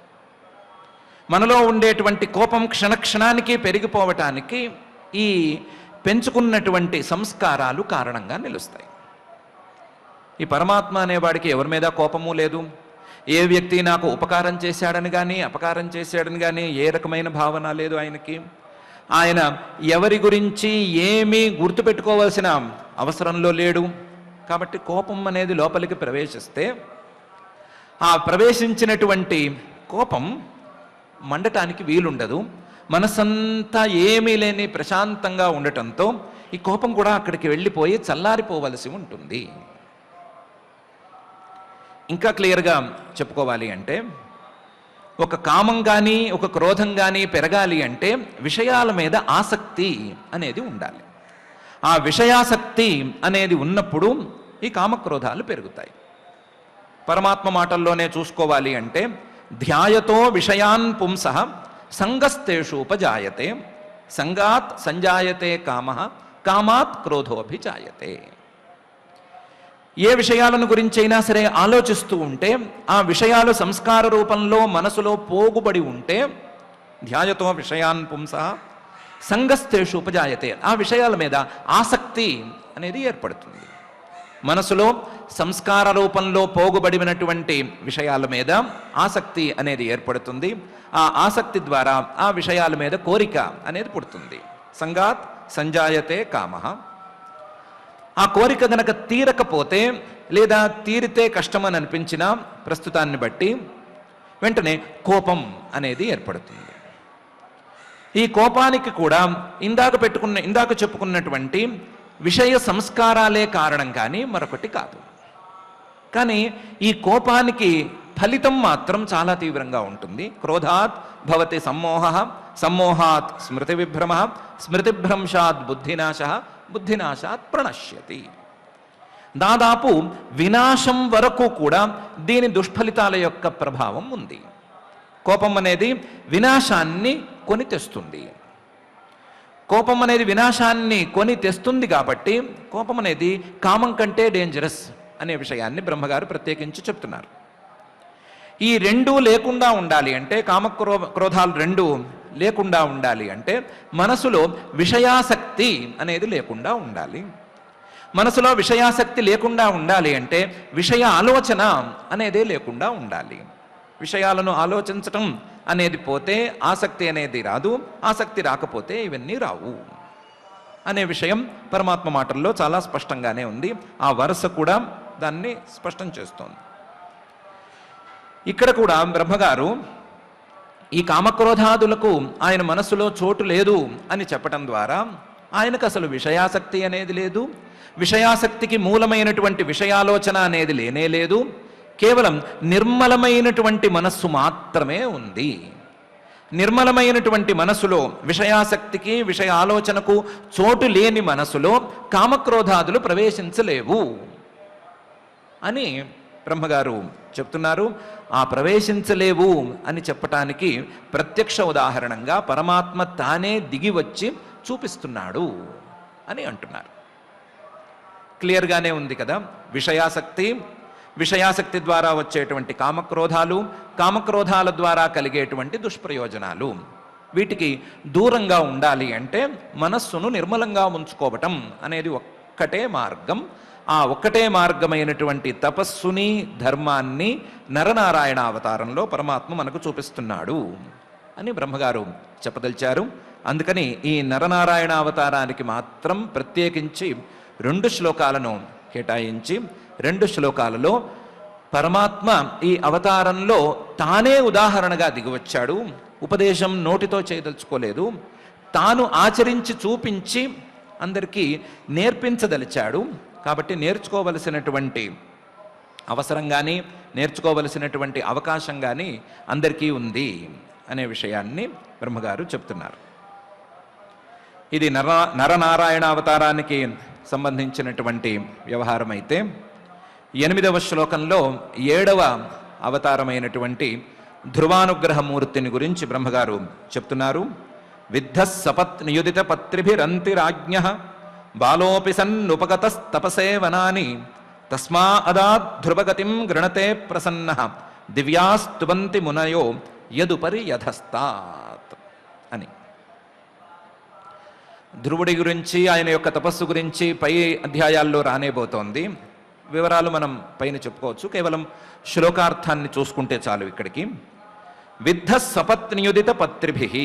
[SPEAKER 1] మనలో ఉండేటువంటి కోపం క్షణక్షణానికి పెరిగిపోవటానికి ఈ పెంచుకున్నటువంటి సంస్కారాలు కారణంగా నిలుస్తాయి. ఈ పరమాత్మ అనేవాడికి ఎవరి మీద కోపము లేదు. ఏ వ్యక్తి నాకు ఉపకారం చేశాడని కానీ అపకారం చేశాడని కానీ ఏ రకమైన భావన లేదు ఆయనకి. ఆయన ఎవరి గురించి ఏమీ గుర్తుపెట్టుకోవాల్సిన అవసరంలో లేడు. కాబట్టి కోపం అనేది లోపలికి ప్రవేశిస్తే ఆ ప్రవేశించినటువంటి కోపం మండటానికి వీలుండదు. మనసంతా ఏమీ లేని ప్రశాంతంగా ఉండటంతో ఈ కోపం కూడా అక్కడికి వెళ్ళిపోయి చల్లారిపోవలసి ఉంటుంది. ఇంకా క్లియర్గా చెప్పుకోవాలి అంటే ఒక కామం కానీ ఒక క్రోధం కానీ పెరగాలి అంటే విషయాల మీద ఆసక్తి అనేది ఉండాలి. ఆ విషయాసక్తి అనేది ఉన్నప్పుడు ఈ కామక్రోధాలు పెరుగుతాయి. పరమాత్మ మాటల్లోనే చూసుకోవాలి అంటే ధ్యాయతో విషయాన్ పుంసః సంగస్తేషూపజాయతే సంగాత్ సంజాయతే కామః కామాత్ క్రోధోభిజాయతే. ఏ విషయాలను గురించైనా సరే ఆలోచిస్తూ ఉంటే ఆ విషయాలు సంస్కార రూపంలో మనసులో పోగుబడి ఉంటే ధ్యాయతో విషయాన్ పుంసః సంగస్తేషు ఉపజాయతే, ఆ విషయాల మీద ఆసక్తి అనేది ఏర్పడుతుంది. మనసులో సంస్కార రూపంలో పోగుబడినటువంటి విషయాల మీద ఆసక్తి అనేది ఏర్పడుతుంది. ఆ ఆసక్తి ద్వారా ఆ విషయాల మీద కోరిక అనేది పుడుతుంది. సంగాత్ సంజాయతే కామః. ఆ కోరిక గనక తీరకపోతే లేదా తీరితే కష్టమని అనిపించిన ప్రస్తుతాన్ని బట్టి వెంటనే కోపం అనేది ఏర్పడుతుంది. ఈ కోపానికి కూడా ఇందాక చెప్పుకున్నటువంటి విషయ సంస్కారాలే కారణం కానీ మరొకటి కాదు. కానీ ఈ కోపానికి ఫలితం మాత్రం చాలా తీవ్రంగా ఉంటుంది. క్రోధాత్ భవతి సమ్మోహః, సమ్మోహాత్ స్మృతి విభ్రమః, స్మృతిభ్రంశాత్ బుద్ధినాశః, బుద్ధినాశాత్ ప్రణశ్యతి. దాదాపు వినాశం వరకు కూడా దీని దుష్ఫలితాల యొక్క ప్రభావం ఉంది. కోపం అనేది వినాశాన్ని కొని తెస్తుంది. కోపం అనేది వినాశాన్ని కొని తెస్తుంది కాబట్టి కోపం అనేది కామం కంటే డేంజరస్ అనే విషయాన్ని బ్రహ్మగారు ప్రత్యేకించి చెప్తున్నారు. ఈ రెండూ లేకుండా ఉండాలి అంటే క్రోధాలు రెండూ లేకుండా ఉండాలి అంటే మనసులో విషయాసక్తి అనేది లేకుండా ఉండాలి. మనసులో విషయాసక్తి లేకుండా ఉండాలి అంటే విషయ ఆలోచన అనేదే లేకుండా ఉండాలి. విషయాలను ఆలోచించటం అనేది పోతే ఆసక్తి అనేది రాదు, ఆసక్తి రాకపోతే ఇవన్నీ రావు అనే విషయం పరమాత్మ మాటల్లో చాలా స్పష్టంగానే ఉంది. ఆ వరుస కూడా దాన్ని స్పష్టం చేస్తోంది. ఇక్కడ కూడా బ్రహ్మగారు ఈ కామక్రోధాదులకు ఆయన మనసులో చోటు లేదు అని చెప్పటం ద్వారా ఆయనకు అసలు విషయాసక్తి అనేది లేదు, విషయాసక్తికి మూలమైనటువంటి విషయాలోచన అనేది లేనే లేదు, కేవలం నిర్మలమైనటువంటి మనస్సు మాత్రమే ఉంది. నిర్మలమైనటువంటి మనసులో, విషయాసక్తికి విషయ ఆలోచనకు చోటు లేని మనసులో కామక్రోధాదులు ప్రవేశించలేవు అని బ్రహ్మగారు చెప్తున్నారు. ఆ ప్రవేశించలేవు అని చెప్పటానికి ప్రత్యక్ష ఉదాహరణంగా పరమాత్మ తానే దిగి వచ్చి చూపిస్తున్నాడు అని అంటున్నారు. క్లియర్గానే ఉంది కదా. విషయాసక్తి ద్వారా వచ్చేటువంటి కామక్రోధాలు, కామక్రోధాల ద్వారా కలిగేటువంటి దుష్ప్రయోజనాలు, వీటికి దూరంగా ఉండాలి అంటే మనస్సును నిర్మలంగా ఉంచుకోవటం అనేది ఒక్కటే మార్గం. ఆ ఒక్కటే మార్గమైనటువంటి తపస్సుని, ధర్మాన్ని నరనారాయణ అవతారంలో పరమాత్మ మనకు చూపిస్తున్నాడు అని బ్రహ్మగారు చెప్పదలిచారు. అందుకని ఈ నరనారాయణ అవతారానికి మాత్రం ప్రత్యేకించి 2 శ్లోకాలను కేటాయించి 2 శ్లోకాలలో పరమాత్మ ఈ అవతారంలో తానే ఉదాహరణగా దిగివచ్చాడు. ఉపదేశం నోటితో చేయదలుచుకోలేదు, తాను ఆచరించి చూపించి అందరికీ నేర్పించదలిచాడు. కాబట్టి నేర్చుకోవలసినటువంటి అవసరం కానీ, నేర్చుకోవలసినటువంటి అవకాశం కానీ అందరికీ ఉంది అనే విషయాన్ని బ్రహ్మగారు చెప్తున్నారు. ఇది నరనారాయణ అవతారానికి సంబంధించినటువంటి వ్యవహారం అయితే, 8వ శ్లోకంలో 7వ అవతారమైనటువంటి ధ్రువానుగ్రహమూర్తిని గురించి బ్రహ్మగారు చెప్తున్నారు. విద్ధ సపత్నియుదిత పత్రిభిరంతిరాజ్ఞ బాలోపి సన్నుపగతస్తపసే వనాని తస్మా అదాద్ ధ్రువగతిం గృణతే ప్రసన్న దివ్యాస్తుబంతి మునయో యదుపరి యధస్తాత్ అని. ధ్రువుడి గురించి, ఆయన యొక్క తపస్సు గురించి పై అధ్యాయాల్లో రానేబోతోంది. వివరాలు మనం పైన చెప్పుకోవచ్చు, కేవలం శ్లోకార్థాన్ని చూసుకుంటే చాలు. ఇక్కడికి విద్ధ సపత్నియుదిత పత్రిభిః,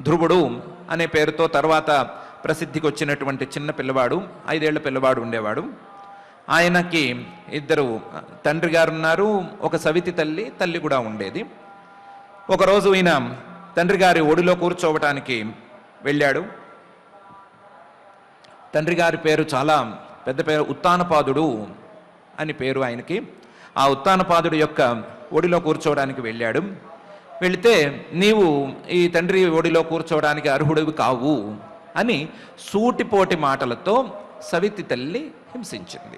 [SPEAKER 1] ధ్రువుడు అనే పేరుతో తర్వాత ప్రసిద్ధికి వచ్చినటువంటి చిన్న పిల్లవాడు, 5 ఏళ్ల పిల్లవాడు ఉండేవాడు. ఆయనకి 2 తండ్రి గారు ఉన్నారు, ఒక సవితి తల్లి కూడా ఉండేది. ఒకరోజు ఈయన తండ్రి గారి ఒడిలో కూర్చోవటానికి వెళ్ళాడు. తండ్రి గారి పేరు చాలా పెద్ద పేరు, ఉత్తానపాదుడు అని పేరు ఆయనకి. ఆ ఉత్తానపాదుడు యొక్క ఒడిలో కూర్చోవడానికి వెళ్ళాడు. వెళితే నీవు ఈ తండ్రి ఒడిలో కూర్చోవడానికి అర్హుడివి కావు అని సూటిపోటి మాటలతో సవితి తల్లి హింసించింది.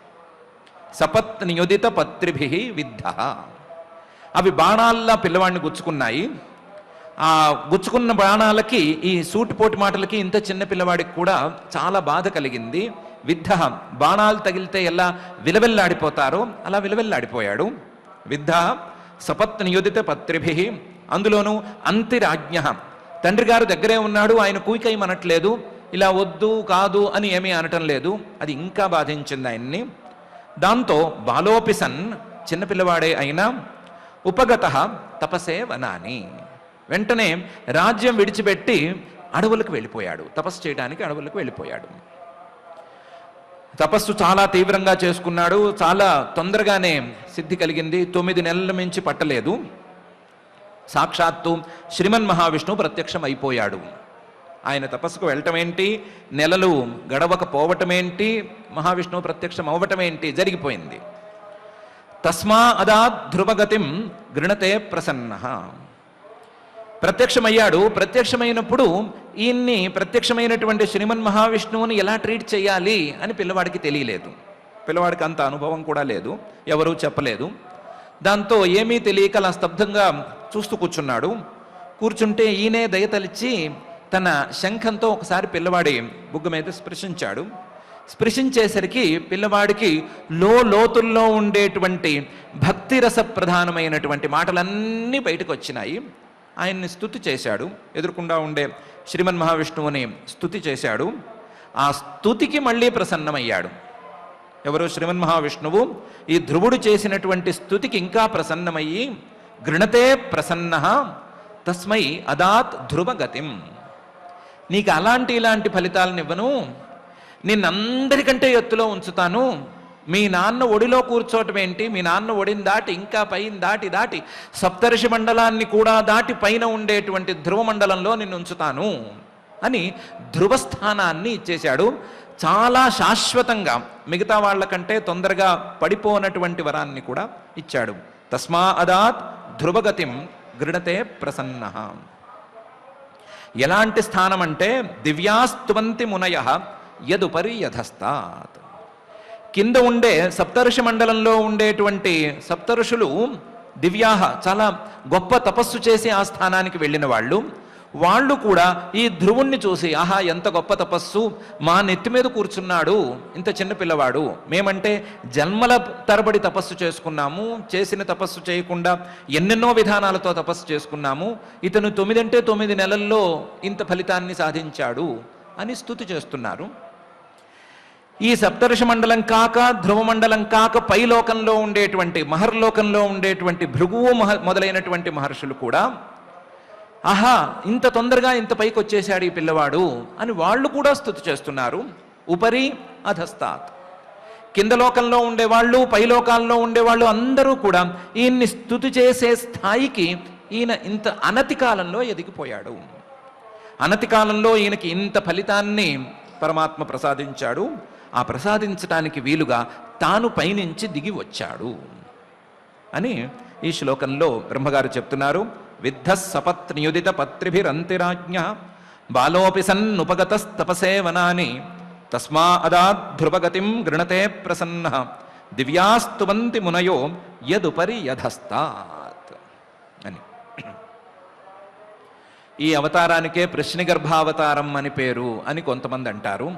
[SPEAKER 1] సపత్నియుదిత పత్రిభిః విద్ధః, అవి బాణాల్లా పిల్లవాడిని గుచ్చుకున్నాయి. ఆ గుచ్చుకున్న బాణాలకి, ఈ సూటిపోటి మాటలకి ఇంత చిన్న పిల్లవాడికి కూడా చాలా బాధ కలిగింది. విద్ధ, బాణాలు తగిలితే ఎలా విలవెల్లాడిపోతారో అలా విలవెల్లాడిపోయాడు. విద్ధ సపత్నియుదిత పత్రిభిః, అందులోనూ అంతిరాజ్ఞ, తండ్రి గారు దగ్గరే ఉన్నాడు, ఆయన కూయికైమనట్లేదు, ఇలా వద్దు కాదు అని ఏమీ అనటం లేదు. అది ఇంకా బాధించింది ఆయన్ని. దాంతో బాలోపిసన్, చిన్నపిల్లవాడే అయినా, ఉపగత తపసే వనాని, వెంటనే రాజ్యం విడిచిపెట్టి అడవులకు వెళ్ళిపోయాడు. తపస్సు చేయడానికి అడవులకు వెళ్ళిపోయాడు. తపస్సు చాలా తీవ్రంగా చేసుకున్నాడు. చాలా తొందరగానే సిద్ధి కలిగింది. 9 నెలల మించి పట్టలేదు. సాక్షాత్తు శ్రీమన్ మహావిష్ణువు ప్రత్యక్షం అయిపోయాడు. ఆయన తపస్సుకు వెళ్ళటం ఏంటి, నెలలు గడవకపోవటం ఏంటి, మహావిష్ణువు ప్రత్యక్షం అవ్వటం ఏంటి, జరిగిపోయింది. తస్మా అదాద్ ధ్రువగతిం గృణతే ప్రసన్న, ప్రత్యక్షమయ్యాడు. ప్రత్యక్షమైనప్పుడు ఈయన్ని, ప్రత్యక్షమైనటువంటి శ్రీమన్ మహావిష్ణువుని ఎలా ట్రీట్ చేయాలి అని పిల్లవాడికి తెలియలేదు. పిల్లవాడికి అంత అనుభవం కూడా లేదు, ఎవరూ చెప్పలేదు. దాంతో ఏమీ తెలియక అలా స్తబ్దంగా చూస్తూ కూర్చున్నాడు. కూర్చుంటే ఈయనే దయతలిచి తన శంఖంతో ఒకసారి పిల్లవాడి బుగ్గ మీద స్పృశించాడు. స్పృశించేసరికి పిల్లవాడికి లోతుల్లో ఉండేటువంటి భక్తిరస ప్రధానమైనటువంటి మాటలన్నీ బయటకు వచ్చినాయి. ఆయన్ని స్తుతి చేశాడు. ఎదురుకుండా ఉండే శ్రీమన్ మహావిష్ణువుని స్తుతి చేశాడు. ఆ స్తుతికి మళ్ళీ ప్రసన్నమయ్యాడు. ఎవరు? శ్రీమన్ మహావిష్ణువు ఈ ధ్రువుడు చేసినటువంటి స్తుతికి ఇంకా ప్రసన్నమయ్యి, గృణతే ప్రసన్న తస్మై అదాత్ ధ్రువగతిం, నీకు ఇలాంటి ఫలితాలను ఇవ్వను, నిన్నందరికంటే ఎత్తులో ఉంచుతాను. మీ నాన్న ఒడిలో కూర్చోవటం ఏంటి, మీ నాన్న ఒడిని దాటి ఇంకా పైన దాటి సప్తర్షి మండలాన్ని కూడా దాటి పైన ఉండేటువంటి ధ్రువ మండలంలో నిన్ను ఉంచుతాను అని ధ్రువస్థానాన్ని ఇచ్చేశాడు. చాలా శాశ్వతంగా, మిగతా వాళ్ళకంటే తొందరగా పడిపోనటువంటి వరాన్ని కూడా ఇచ్చాడు. తస్మా అదాత్ ధ్రువగతిం గృణతే ప్రసన్న. ఎలాంటి స్థానం అంటే దివ్యాస్తువంతి మునయ యదుపరి యధస్తాత్. కింద ఉండే సప్తర్షి మండలంలో ఉండేటువంటి సప్తఋషులు దివ్యాహ, చాలా గొప్ప తపస్సు చేసి ఆ స్థానానికి వెళ్ళిన వాళ్ళు కూడా ఈ ధ్రువుణ్ణి చూసి, ఆహా ఎంత గొప్ప తపస్సు, మా నెత్తి మీద కూర్చున్నాడు ఇంత చిన్న పిల్లవాడు, మేమంటే జన్మల తరబడి తపస్సు చేసుకున్నాము, చేసిన తపస్సు చేయకుండా ఎన్నెన్నో విధానాలతో తపస్సు చేసుకున్నాము, ఇతను 9 అంటే 9 నెలల్లో ఇంత ఫలితాన్ని సాధించాడు అని స్తుతి చేస్తున్నారు. ఈ సప్తర్షి మండలం కాక, ధ్రువ మండలం కాక, పై లోకంలో ఉండేటువంటి మహర్లోకంలో ఉండేటువంటి భృగువు మొదలైనటువంటి మహర్షులు కూడా, ఆహా ఇంత తొందరగా ఇంత పైకి వచ్చేశాడు ఈ పిల్లవాడు అని వాళ్ళు కూడా స్తుతి చేస్తున్నారు. ఉపరి అధస్తాత్. కింద లోకంలో ఉండేవాళ్ళు, పై లోకాల్లో ఉండేవాళ్ళు అందరూ కూడా ఈయన్ని స్తుతి చేసే స్థాయికి ఈయన ఇంత అనతి కాలంలో ఎదిగిపోయాడు. అనతి కాలంలో ఈయనకి ఇంత ఫలితాన్ని పరమాత్మ ప్రసాదించాడు. ఆ ప్రసాదించటానికి వీలుగా తాను పైనుంచి దిగి వచ్చాడు అని ఈ శ్లోకంలో బ్రహ్మగారు చెప్తున్నారు. విద్ధ సపత్నియుదిత పత్రిభిరంతిరాజ్ఞ బాలోపి సన్నుపగతస్తపసేవనాని తస్మా అదాద్ ధ్రువగతిం గృణతే ప్రసన్న దివ్యాస్తువంతి మునయో యదుపరి యధస్తాత్ అని. ఈ అవతారానికే ప్రశ్నిగర్భావతారం అని పేరు అని కొంతమంది అంటారు.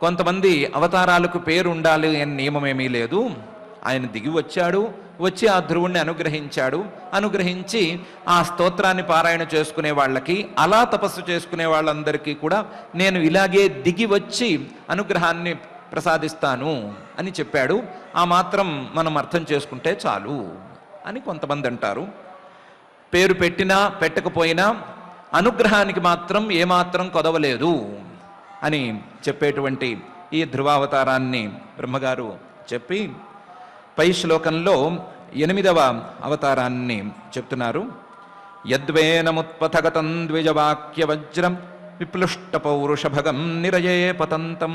[SPEAKER 1] కొంతమంది అవతారాలకు పేరు ఉండాలి అని నియమమేమీ లేదు. ఆయన దిగి వచ్చాడు, వచ్చి ఆ ధ్రువుణ్ణి అనుగ్రహించాడు. అనుగ్రహించి ఆ స్తోత్రాన్ని పారాయణ చేసుకునే వాళ్ళకి, అలా తపస్సు చేసుకునే వాళ్ళందరికీ కూడా నేను ఇలాగే దిగి వచ్చి అనుగ్రహాన్ని ప్రసాదిస్తాను అని చెప్పాడు. ఆ మాత్రం మనం అర్థం చేసుకుంటే చాలు అని కొంతమంది అంటారు. పేరు పెట్టినా పెట్టకపోయినా అనుగ్రహానికి మాత్రం ఏమాత్రం కొదవలేదు అని చెప్పేటువంటి ఈ ధ్రువావతారాన్ని బ్రహ్మగారు చెప్పి పై శ్లోకంలో 8వ అవతారాన్ని చెప్తున్నారు. యద్వేనముత్పథగతం ద్విజవాక్య వజ్రం విప్లుష్ట పౌరుషభగం నిరయే పతంతం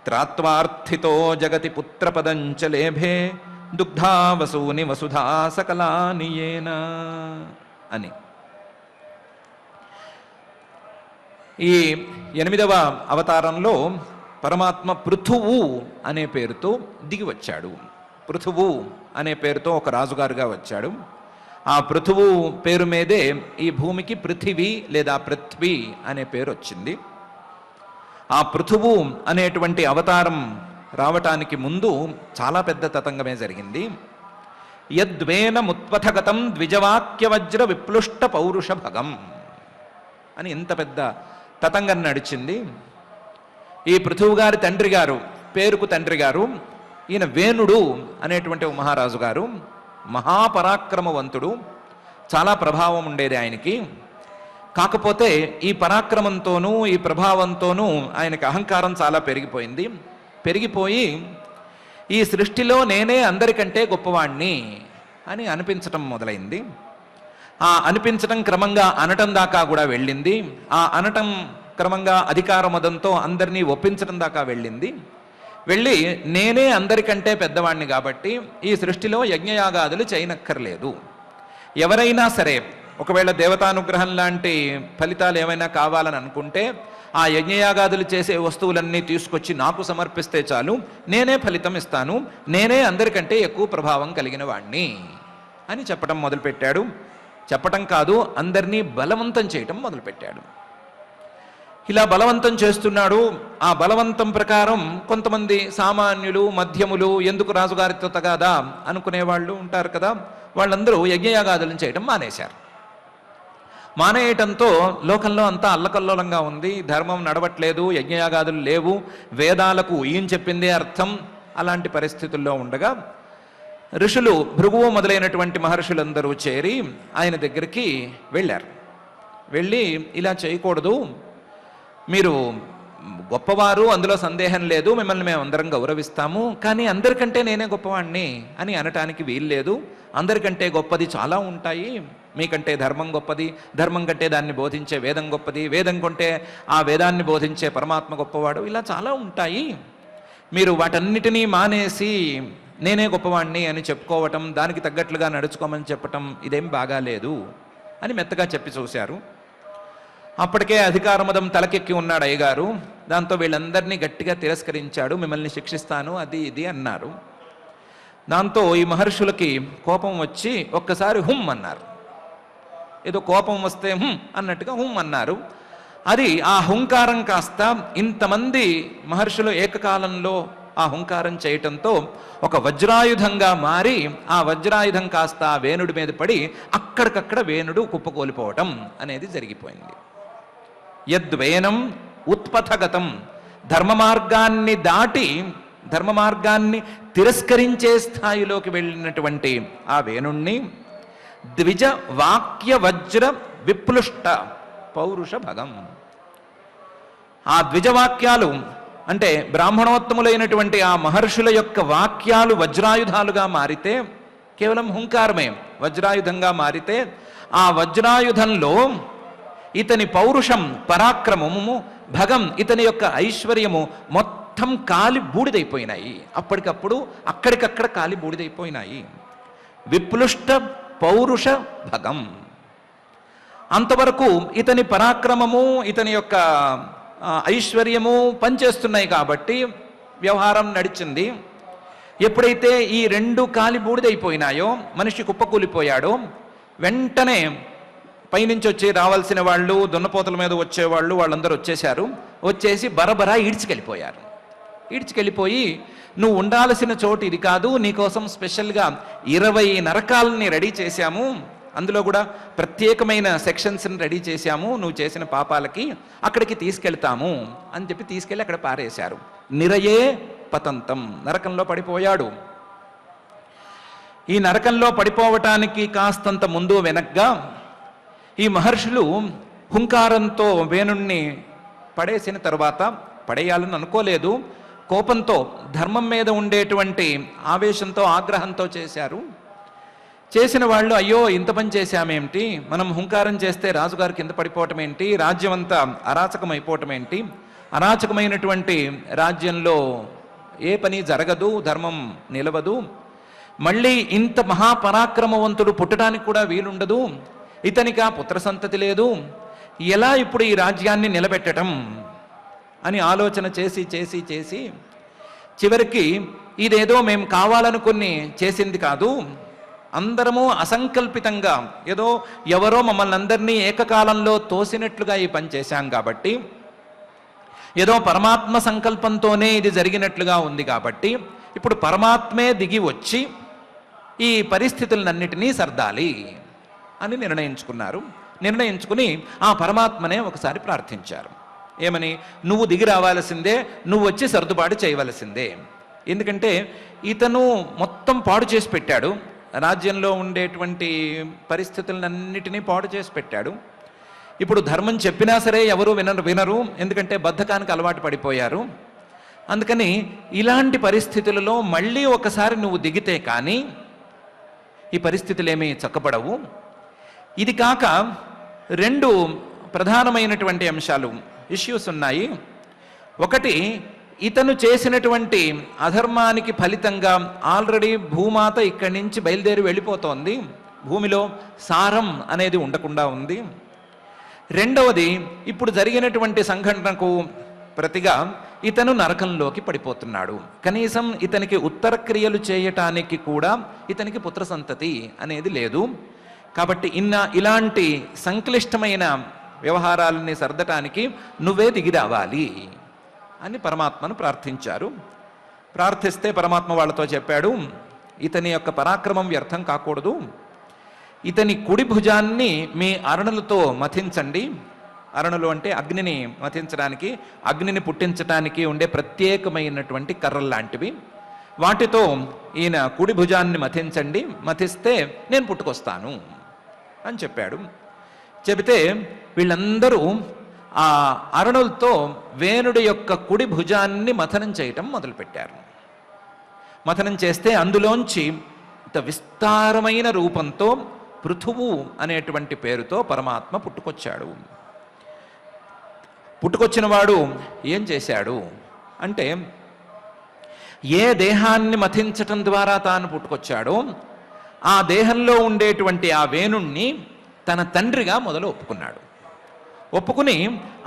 [SPEAKER 1] త్రాత్వార్థితో జగతి పుత్రపదంచ లేభే దుగ్ధావసూని వసుధా సకలానియేన అని. ఈ 8వ అవతారంలో పరమాత్మ పృథువు అనే పేరుతో దిగి వచ్చాడు. పృథువు అనే పేరుతో ఒక రాజుగారుగా వచ్చాడు. ఆ పృథువు పేరు మీదే ఈ భూమికి పృథివీ లేదా పృథ్వీ అనే పేరు వచ్చింది. ఆ పృథువు అనేటువంటి అవతారం రావటానికి ముందు చాలా పెద్ద తతంగమే జరిగింది. యద్వేన ముత్పథగతం ద్విజవాక్య వజ్ర విప్లుష్ట పౌరుష భగం అని ఎంత పెద్ద తతంగం నడిచింది. ఈ పృథువు గారి తండ్రి గారు, పేరుకు తండ్రి గారు, ఈయన వేణుడు అనేటువంటి ఒక మహారాజు గారు, మహాపరాక్రమవంతుడు, చాలా ప్రభావం ఉండేది ఆయనకి. కాకపోతే ఈ పరాక్రమంతోనూ ఈ ప్రభావంతోనూ ఆయనకి అహంకారం చాలా పెరిగిపోయింది. పెరిగిపోయి ఈ సృష్టిలో నేనే అందరికంటే గొప్పవాణ్ణి అని అనిపించటం మొదలైంది. ఆ అనిపించటం క్రమంగా అనటం దాకా కూడా వెళ్ళింది. ఆ అనటం క్రమంగా అధికార మదంతో అందరినీ ఒప్పించడం దాకా వెళ్ళింది. వెళ్ళి నేనే అందరికంటే పెద్దవాణ్ణి కాబట్టి ఈ సృష్టిలో యజ్ఞయాగాదులు చేయనక్కర్లేదు. ఎవరైనా సరే ఒకవేళ దేవతానుగ్రహం లాంటి ఫలితాలు ఏమైనా కావాలని అనుకుంటే ఆ యజ్ఞయాగాదులు చేసే వస్తువులన్నీ తీసుకొచ్చి నాకు సమర్పిస్తే చాలు, నేనే ఫలితం ఇస్తాను, నేనే అందరికంటే ఎక్కువ ప్రభావం కలిగిన వాణ్ణి అని చెప్పడం మొదలుపెట్టాడు. చెప్పటం కాదు, అందరినీ బలవంతం చేయటం మొదలుపెట్టాడు. ఇలా బలవంతం చేస్తున్నాడు. ఆ బలవంతం ప్రకారం కొంతమంది సామాన్యులు, మధ్యములు, ఎందుకు రాజుగారితో తగాదా అనుకునే వాళ్ళు ఉంటారు కదా, వాళ్ళందరూ యజ్ఞయాగాదులను చేయటం మానేశారు. మానేయటంతో లోకంలో అంతా అల్లకల్లోలంగా ఉంది. ధర్మం నడవట్లేదు, యజ్ఞయాగాదులు లేవు, వేదాలకు ఈయన చెప్పిందే అర్థం. అలాంటి పరిస్థితుల్లో ఉండగా ఋషులు, భృగువు మొదలైనటువంటి మహర్షులందరూ చేరి ఆయన దగ్గరికి వెళ్ళారు. వెళ్ళి ఇలా చేయకూడదు, మీరు గొప్పవారు, అందులో సందేహం లేదు, మిమ్మల్ని మేము అందరం గౌరవిస్తాము, కానీ అందరికంటే నేనే గొప్పవాణ్ణి అని అనటానికి వీల్లేదు. అందరికంటే గొప్పది చాలా ఉంటాయి. మీకంటే ధర్మం గొప్పది, ధర్మం కంటే దాన్ని బోధించే వేదం గొప్పది, వేదం కంటే ఆ వేదాన్ని బోధించే పరమాత్మ గొప్పవాడు, ఇలా చాలా ఉంటాయి. మీరు వాటన్నిటినీ మానేసి నేనే గొప్పవాణ్ణి అని చెప్పుకోవటం, దానికి తగ్గట్లుగా నడుచుకోమని చెప్పటం ఇదేం బాగాలేదు అని మెత్తగా చెప్పి చూశారు. అప్పటికే అధికారమదం తలకెక్కి ఉన్నాడు అయ్యగారు. దాంతో వీళ్ళందరినీ గట్టిగా తిరస్కరించాడు. మిమ్మల్ని శిక్షిస్తాను అది ఇది అన్నారు. దాంతో ఈ మహర్షులకి కోపం వచ్చి ఒక్కసారి హుమ్ అన్నారు. ఏదో కోపం వస్తే అన్నట్టుగా హుమ్ అన్నారు. అది ఆ హుంకారం కాస్త ఇంతమంది మహర్షులు ఏకకాలంలో ఆ హుంకారం చేయటంతో ఒక వజ్రాయుధంగా మారి ఆ వజ్రాయుధం కాస్త ఆ వేణుడి మీద పడి అక్కడికక్కడ వేణుడు కుప్పకూలిపోవటం అనేది జరిగిపోయింది. యద్వేనం ఉత్పథగతం, ధర్మ మార్గాన్ని దాటి ధర్మ మార్గాన్ని తిరస్కరించే స్థాయిలోకి వెళ్ళినటువంటి ఆ వేణుణ్ణి ద్విజ వాక్య వజ్ర విప్లుష్ట పౌరుష భగం. ఆ ద్విజవాక్యాలు అంటే బ్రాహ్మణోత్తములైనటువంటి ఆ మహర్షుల యొక్క వాక్యాలు వజ్రాయుధాలుగా మారితే, కేవలం హుంకారమే వజ్రాయుధంగా మారితే, ఆ వజ్రాయుధంలో ఇతని పౌరుషం పరాక్రమము భగం ఇతని యొక్క ఐశ్వర్యము మొత్తం కాలి బూడిదైపోయినాయి. అప్పటికప్పుడు అక్కడికక్కడ కాలి బూడిదైపోయినాయి. విప్లుష్ట పౌరుష భగం. అంతవరకు ఇతని పరాక్రమము ఇతని యొక్క ఐశ్వర్యము పనిచేస్తున్నాయి కాబట్టి వ్యవహారం నడిచింది. ఎప్పుడైతే ఈ రెండు కాలి బూడిదైపోయినాయో, మనిషి కుప్పకూలిపోయాడో, వెంటనే పైనుంచి వచ్చి రావాల్సిన వాళ్ళు, దున్నపోతల మీద వచ్చేవాళ్ళు వాళ్ళందరూ వచ్చేశారు. వచ్చేసి బరబరా ఈడ్చుకెళ్ళిపోయారు. ఈడ్చుకెళ్ళిపోయి నువ్వు ఉండాల్సిన చోటు ఇది కాదు, నీకోసం స్పెషల్గా 20 నరకాలని రెడీ చేశాము, అందులో కూడా ప్రత్యేకమైన సెక్షన్స్ని రెడీ చేశాము, నువ్వు చేసిన పాపాలకి అక్కడికి తీసుకెళ్తాము అని చెప్పి తీసుకెళ్ళి అక్కడ పారేశారు. నిరయే పతంతం, నరకంలో పడిపోయాడు. ఈ నరకంలో పడిపోవటానికి కాస్తంత ముందు వెనక్గా ఈ మహర్షులు హుంకారంతో వేణుణ్ణి పడేసిన తర్వాత, పడేయాలని అనుకోలేదు, కోపంతో ధర్మం మీద ఉండేటువంటి ఆవేశంతో ఆగ్రహంతో చేశారు. చేసిన వాళ్ళు అయ్యో ఇంత పని చేశామేమిటి, మనం హుంకారం చేస్తే రాజుగారు కింద పడిపోవటం ఏంటి, రాజ్యం అంతా అరాచకం అయిపోవటం ఏంటి, అరాచకమైనటువంటి రాజ్యంలో ఏ పని జరగదు, ధర్మం నిలవదు, మళ్ళీ ఇంత మహాపరాక్రమవంతుడు పుట్టడానికి కూడా వీలుండదు, ఇతనికి ఆ పుత్ర సంతతి లేదు, ఎలా ఇప్పుడు ఈ రాజ్యాన్ని నిలబెట్టడం అని ఆలోచన చేసి చేసి చేసి చివరికి ఇదేదో మేము కావాలనుకుని చేసింది కాదు, అందరము అసంకల్పితంగా ఏదో ఎవరో మమ్మల్ని అందరినీ ఏకకాలంలో తోసినట్లుగా ఈ పని చేశాం కాబట్టి, ఏదో పరమాత్మ సంకల్పంతోనే ఇది జరిగినట్లుగా ఉంది కాబట్టి ఇప్పుడు పరమాత్మే దిగి వచ్చి ఈ పరిస్థితులన్నిటినీ సర్దాలి అని నిర్ణయించుకున్నారు. నిర్ణయించుకుని ఆ పరమాత్మనే ఒకసారి ప్రార్థించారు. ఏమని? నువ్వు దిగి రావాల్సిందే, నువ్వు వచ్చి సర్దుబాటు చేయవలసిందే. ఎందుకంటే ఇతను మొత్తం పాడు చేసి పెట్టాడు, రాజ్యంలో ఉండేటువంటి పరిస్థితులన్నిటినీ పాడు చేసి పెట్టాడు. ఇప్పుడు ధర్మం చెప్పినా సరే ఎవరు వినరు, ఎందుకంటే బద్ధకానికి అలవాటు పడిపోయారు. అందుకని ఇలాంటి పరిస్థితులలో మళ్ళీ ఒకసారి నువ్వు దిగితే కానీ ఈ పరిస్థితులేమీ చక్కబడవు. ఇది కాక 2 ప్రధానమైనటువంటి అంశాలు, ఇష్యూస్ ఉన్నాయి. ఒకటి, ఇతను చేసినటువంటి అధర్మానికి ఫలితంగా ఆల్రెడీ భూమాత ఇక్కడి నుంచి బయలుదేరి వెళ్ళిపోతోంది, భూమిలో సారం అనేది ఉండకుండా ఉంది. రెండవది, ఇప్పుడు జరిగినటువంటి సంఘటనకు ప్రతిగా ఇతను నరకంలోకి పడిపోతున్నాడు. కనీసం ఇతనికి ఉత్తర క్రియలు చేయటానికి కూడా ఇతనికి పుత్ర సంతతి అనేది లేదు. కాబట్టి ఇలాంటి సంక్లిష్టమైన వ్యవహారాలని సర్దటానికి నువ్వే దిగి రావాలి అని పరమాత్మను ప్రార్థించారు. ప్రార్థిస్తే పరమాత్మ వాళ్ళతో చెప్పాడు, ఇతని యొక్క పరాక్రమం వ్యర్థం కాకూడదు, ఇతని కుడి భుజాన్ని మీ అరణులతో మథించండి. అరణులు అంటే అగ్నిని మథించడానికి, అగ్నిని పుట్టించడానికి ఉండే ప్రత్యేకమైనటువంటి కర్రలు లాంటివి. వాటితో ఈయన కుడి భుజాన్ని మథించండి, మథిస్తే నేను పుట్టుకొస్తాను అని చెప్పాడు. చెబితే వీళ్ళందరూ ఆ అరణులతో వేణుడి యొక్క కుడి భుజాన్ని మథనం చేయటం మొదలుపెట్టారు. మథనం చేస్తే అందులోంచి ఇంత విస్తారమైన రూపంతో పృథువు అనేటువంటి పేరుతో పరమాత్మ పుట్టుకొచ్చాడు. పుట్టుకొచ్చిన వాడు ఏం చేశాడు అంటే, ఏ దేహాన్ని మథించటం ద్వారా తాను పుట్టుకొచ్చాడో ఆ దేహంలో ఉండేటువంటి ఆ వేణుణ్ణి తన తండ్రిగా మొదలు ఒప్పుకున్నాడు. ఒప్పుకుని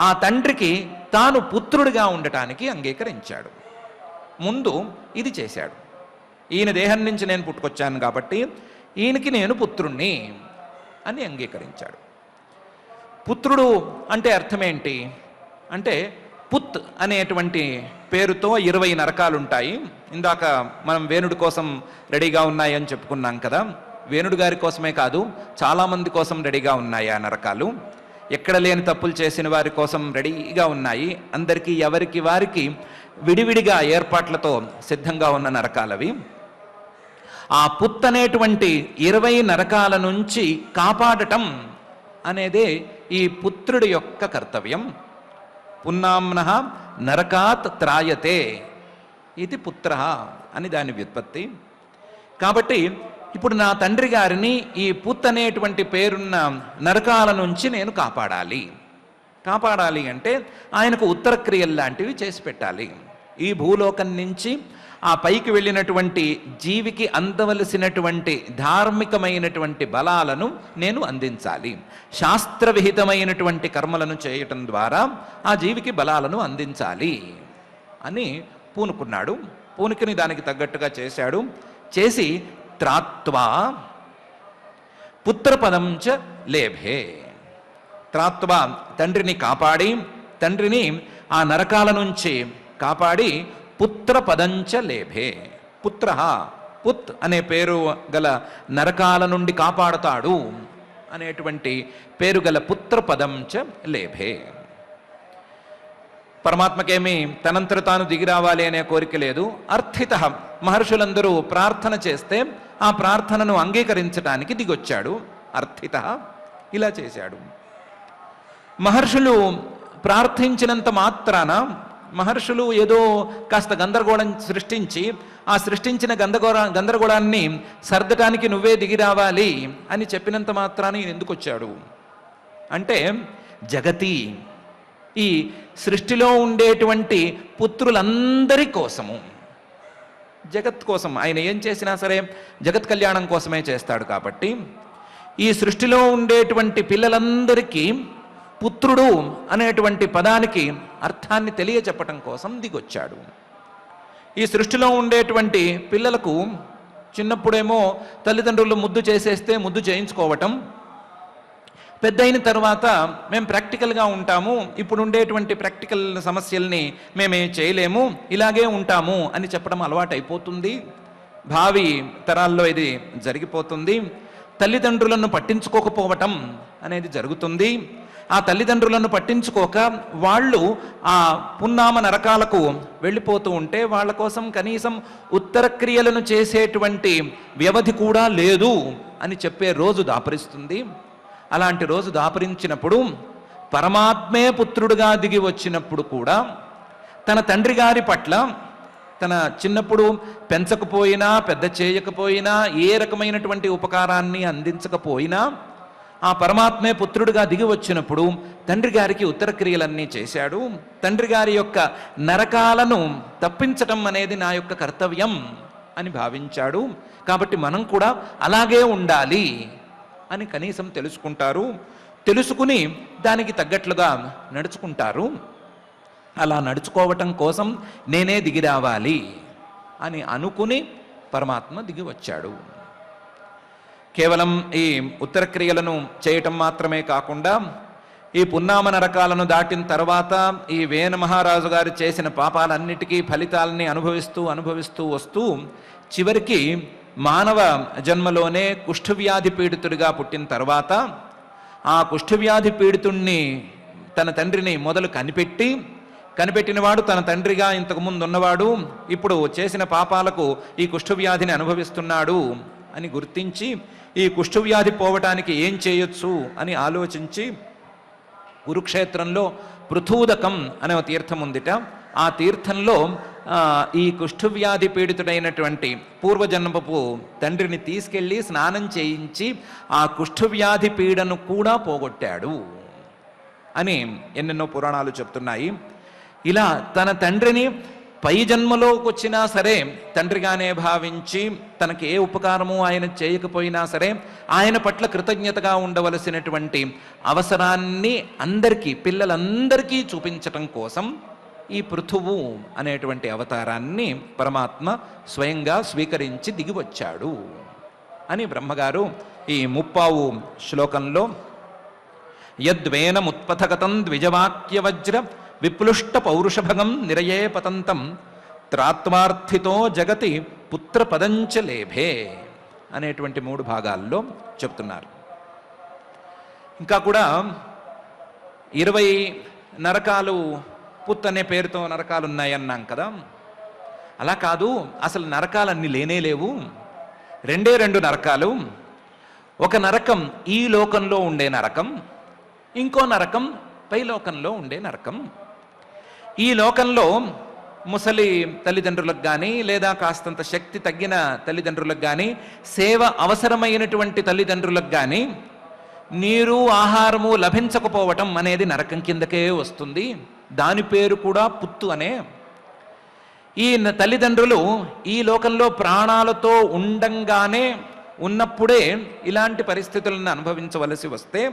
[SPEAKER 1] ఆ తండ్రికి తాను పుత్రుడిగా ఉండటానికి అంగీకరించాడు. ముందు ఇది చేశాడు. ఈయన దేహం నుంచి నేను పుట్టుకొచ్చాను కాబట్టి ఈయనకి నేను పుత్రుణ్ణి అని అంగీకరించాడు. పుత్రుడు అంటే అర్థమేంటి అంటే, పుత్ అనేటువంటి పేరుతో 20 నరకాలు ఉంటాయి. ఇందాక మనం వేణుడి కోసం రెడీగా ఉన్నాయి అని చెప్పుకున్నాం కదా. వేణుడు గారి కోసమే కాదు, చాలామంది కోసం రెడీగా ఉన్నాయి ఆ నరకాలు. ఎక్కడ లేని తప్పులు చేసిన వారి కోసం రెడీగా ఉన్నాయి. అందరికీ ఎవరికి వారికి విడివిడిగా ఏర్పాట్లతో సిద్ధంగా ఉన్న నరకాలవి. ఆ పుత్ అనేటువంటి 20 నరకాల నుంచి కాపాడటం అనేదే ఈ పుత్రుడి యొక్క కర్తవ్యం. పున్నాంనః నరకాత్ త్రాయతే ఇది పుత్ర అని దాని వ్యుత్పత్తి. కాబట్టి ఇప్పుడు నా తండ్రి గారిని ఈ పుత్ అనేటువంటి పేరున్న నరకాల నుంచి నేను కాపాడాలి. కాపాడాలి అంటే ఆయనకు ఉత్తర క్రియలు లాంటివి చేసి పెట్టాలి. ఈ భూలోకం నుంచి ఆ పైకి వెళ్ళినటువంటి జీవికి అందవలసినటువంటి ధార్మికమైనటువంటి బలాలను నేను అందించాలి. శాస్త్రవిహితమైనటువంటి కర్మలను చేయటం ద్వారా ఆ జీవికి బలాలను అందించాలి అని పూనుకున్నాడు. పూనుకుని దానికి తగ్గట్టుగా చేశాడు. చేసి త్రాత్వా పుత్రపదం చ లేభే. త్రాత్వా తండ్రిని కాపాడి, తండ్రిని ఆ నరకాల నుంచి కాపాడి పుత్రపదంచ లేభే. పుత్ర పుత్ అనే పేరు గల నరకాల నుండి కాపాడుతాడు అనేటువంటి పేరు గల పుత్రపదం చ లేభే. పరమాత్మకేమి తనంతట తాను దిగి రావాలి అనే కోరిక లేదు. అర్థిత మహర్షులందరూ ప్రార్థన చేస్తే ఆ ప్రార్థనను అంగీకరించడానికి దిగొచ్చాడు. అర్థిత ఇలా చేశాడు. మహర్షులు ప్రార్థించినంత మాత్రాన మహర్షులు ఏదో కాస్త గందరగోళం సృష్టించి ఆ సృష్టించిన గందరగోళాన్ని సర్దటానికి నువ్వే దిగి రావాలి అని చెప్పినంత మాత్రాన ఈయన ఎందుకు వచ్చాడు అంటే, జగతి ఈ సృష్టిలో ఉండేటువంటి పుత్రులందరి కోసము, జగత్ కోసం ఆయన ఏం చేసినా సరే జగత్ కళ్యాణం కోసమే చేస్తాడు. కాబట్టి ఈ సృష్టిలో ఉండేటువంటి పిల్లలందరికీ పుత్రుడు అనేటువంటి పదానికి అర్థాన్ని తెలియచెప్పటం కోసం దిగొచ్చాడు. ఈ సృష్టిలో ఉండేటువంటి పిల్లలకు చిన్నప్పుడేమో తల్లిదండ్రులు ముద్దు చేసేస్తే ముద్దు చేయించుకోవటం, పెద్దయిన తర్వాత మేము ప్రాక్టికల్గా ఉంటాము, ఇప్పుడు ఉండేటువంటి ప్రాక్టికల్ సమస్యల్ని మేమే చేయలేము, ఇలాగే ఉంటాము అని చెప్పడం అలవాటైపోతుంది. భావి తరాల్లో ఇది జరిగిపోతుంది. తల్లిదండ్రులను పట్టించుకోకపోవటం అనేది జరుగుతుంది. ఆ తల్లిదండ్రులను పట్టించుకోక వాళ్ళు ఆ పున్నామ నరకాలకు వెళ్ళిపోతూ ఉంటే వాళ్ళ కోసం కనీసం ఉత్తర క్రియలను చేసేటువంటి వ్యవధి కూడా లేదు అని చెప్పే రోజు దాపరిస్తుంది. అలాంటి రోజు దాపరించినప్పుడు పరమాత్మే పుత్రుడుగా దిగి వచ్చినప్పుడు కూడా తన తండ్రి గారి పట్ల తన చిన్నప్పుడు పెంచకపోయినా, పెద్ద చేయకపోయినా, ఏ రకమైనటువంటి ఉపకారాన్ని అందించకపోయినా ఆ పరమాత్మే పుత్రుడిగా దిగి వచ్చినప్పుడు తండ్రి గారికి ఉత్తర క్రియలన్నీ చేశాడు. తండ్రి గారి యొక్క నరకాలను తప్పించటం అనేది నా యొక్క కర్తవ్యం అని భావించాడు. కాబట్టి మనం కూడా అలాగే ఉండాలి అని కనీసం తెలుసుకుంటారు. తెలుసుకుని దానికి తగ్గట్లుగా నడుచుకుంటారు. అలా నడుచుకోవటం కోసం నేనే దిగి రావాలి అని అనుకుని పరమాత్మ దిగి వచ్చాడు. కేవలం ఈ ఉత్తర క్రియలను చేయటం మాత్రమే కాకుండా ఈ పున్నామ నరకాలను దాటిన తర్వాత ఈ వేణ మహారాజు గారు చేసిన పాపాలన్నిటికీ ఫలితాలని అనుభవిస్తూ వస్తూ చివరికి మానవ జన్మలోనే కుష్ఠవ్యాధి పీడితుడిగా పుట్టిన తర్వాత ఆ కుష్ఠవ్యాధి పీడితుణ్ణి తన తండ్రిని మొదలు కనిపెట్టినవాడు తన తండ్రిగా ఇంతకుముందు ఉన్నవాడు ఇప్పుడు చేసిన పాపాలకు ఈ కుష్ఠవ్యాధిని అనుభవిస్తున్నాడు అని గుర్తించి ఈ కుష్ఠవ్యాధి పోవటానికి ఏం చేయొచ్చు అని ఆలోచించి కురుక్షేత్రంలో పృథూదకం అనే ఒక తీర్థం ఉందిట. ఆ తీర్థంలో ఈ కుష్ఠవ్యాధి పీడితుడైనటువంటి పూర్వజన్మపు తండ్రిని తీసుకెళ్ళి స్నానం చేయించి ఆ కుష్ఠవ్యాధి పీడను కూడా పోగొట్టాడు అని ఎన్నెన్నో పురాణాలు చెప్తున్నాయి. ఇలా తన తండ్రిని పై జన్మలోకి వచ్చినా సరే తండ్రిగానే భావించి తనకి ఏ ఉపకారము ఆయన చేయకపోయినా సరే ఆయన పట్ల కృతజ్ఞతగా ఉండవలసినటువంటి అవసరాన్ని అందరికీ, పిల్లలందరికీ చూపించటం కోసం ఈ పృథువు అనేటువంటి అవతారాన్ని పరమాత్మ స్వయంగా స్వీకరించి దిగివచ్చాడు అని బ్రహ్మగారు ఈ 30వ శ్లోకంలో యద్వేనముత్పథగతం ద్విజవాక్యవజ్ర విప్లుష్ట పౌరుషభగం నిరయే పతంతం త్రాత్మార్థితో జగతి పుత్రపదంచ లేభే అనేటువంటి 3 భాగాల్లో చెప్తున్నారు. ఇంకా కూడా 20 నరకాలు, పుత్ అనే పేరుతో నరకాలు ఉన్నాయన్నాం కదా. అలా కాదు, అసలు నరకాలన్నీ లేనే లేవు. 2 నరకాలు. ఒక నరకం ఈ లోకంలో ఉండే నరకం, ఇంకో నరకం పై లోకంలో ఉండే నరకం. ఈ లోకంలో ముసలి తల్లిదండ్రులకు కానీ, లేదా కాస్తంత శక్తి తగ్గిన తల్లిదండ్రులకు కానీ, సేవ అవసరమైనటువంటి తల్లిదండ్రులకు కానీ నీరు ఆహారము లభించకపోవటం అనేది నరకం కిందకే వస్తుంది. దాని పేరు కూడా పుత్తు అనే. ఈ తల్లిదండ్రులు ఈ లోకంలో ప్రాణాలతో ఉండంగానే, ఉన్నప్పుడే ఇలాంటి పరిస్థితులను అనుభవించవలసి వస్తే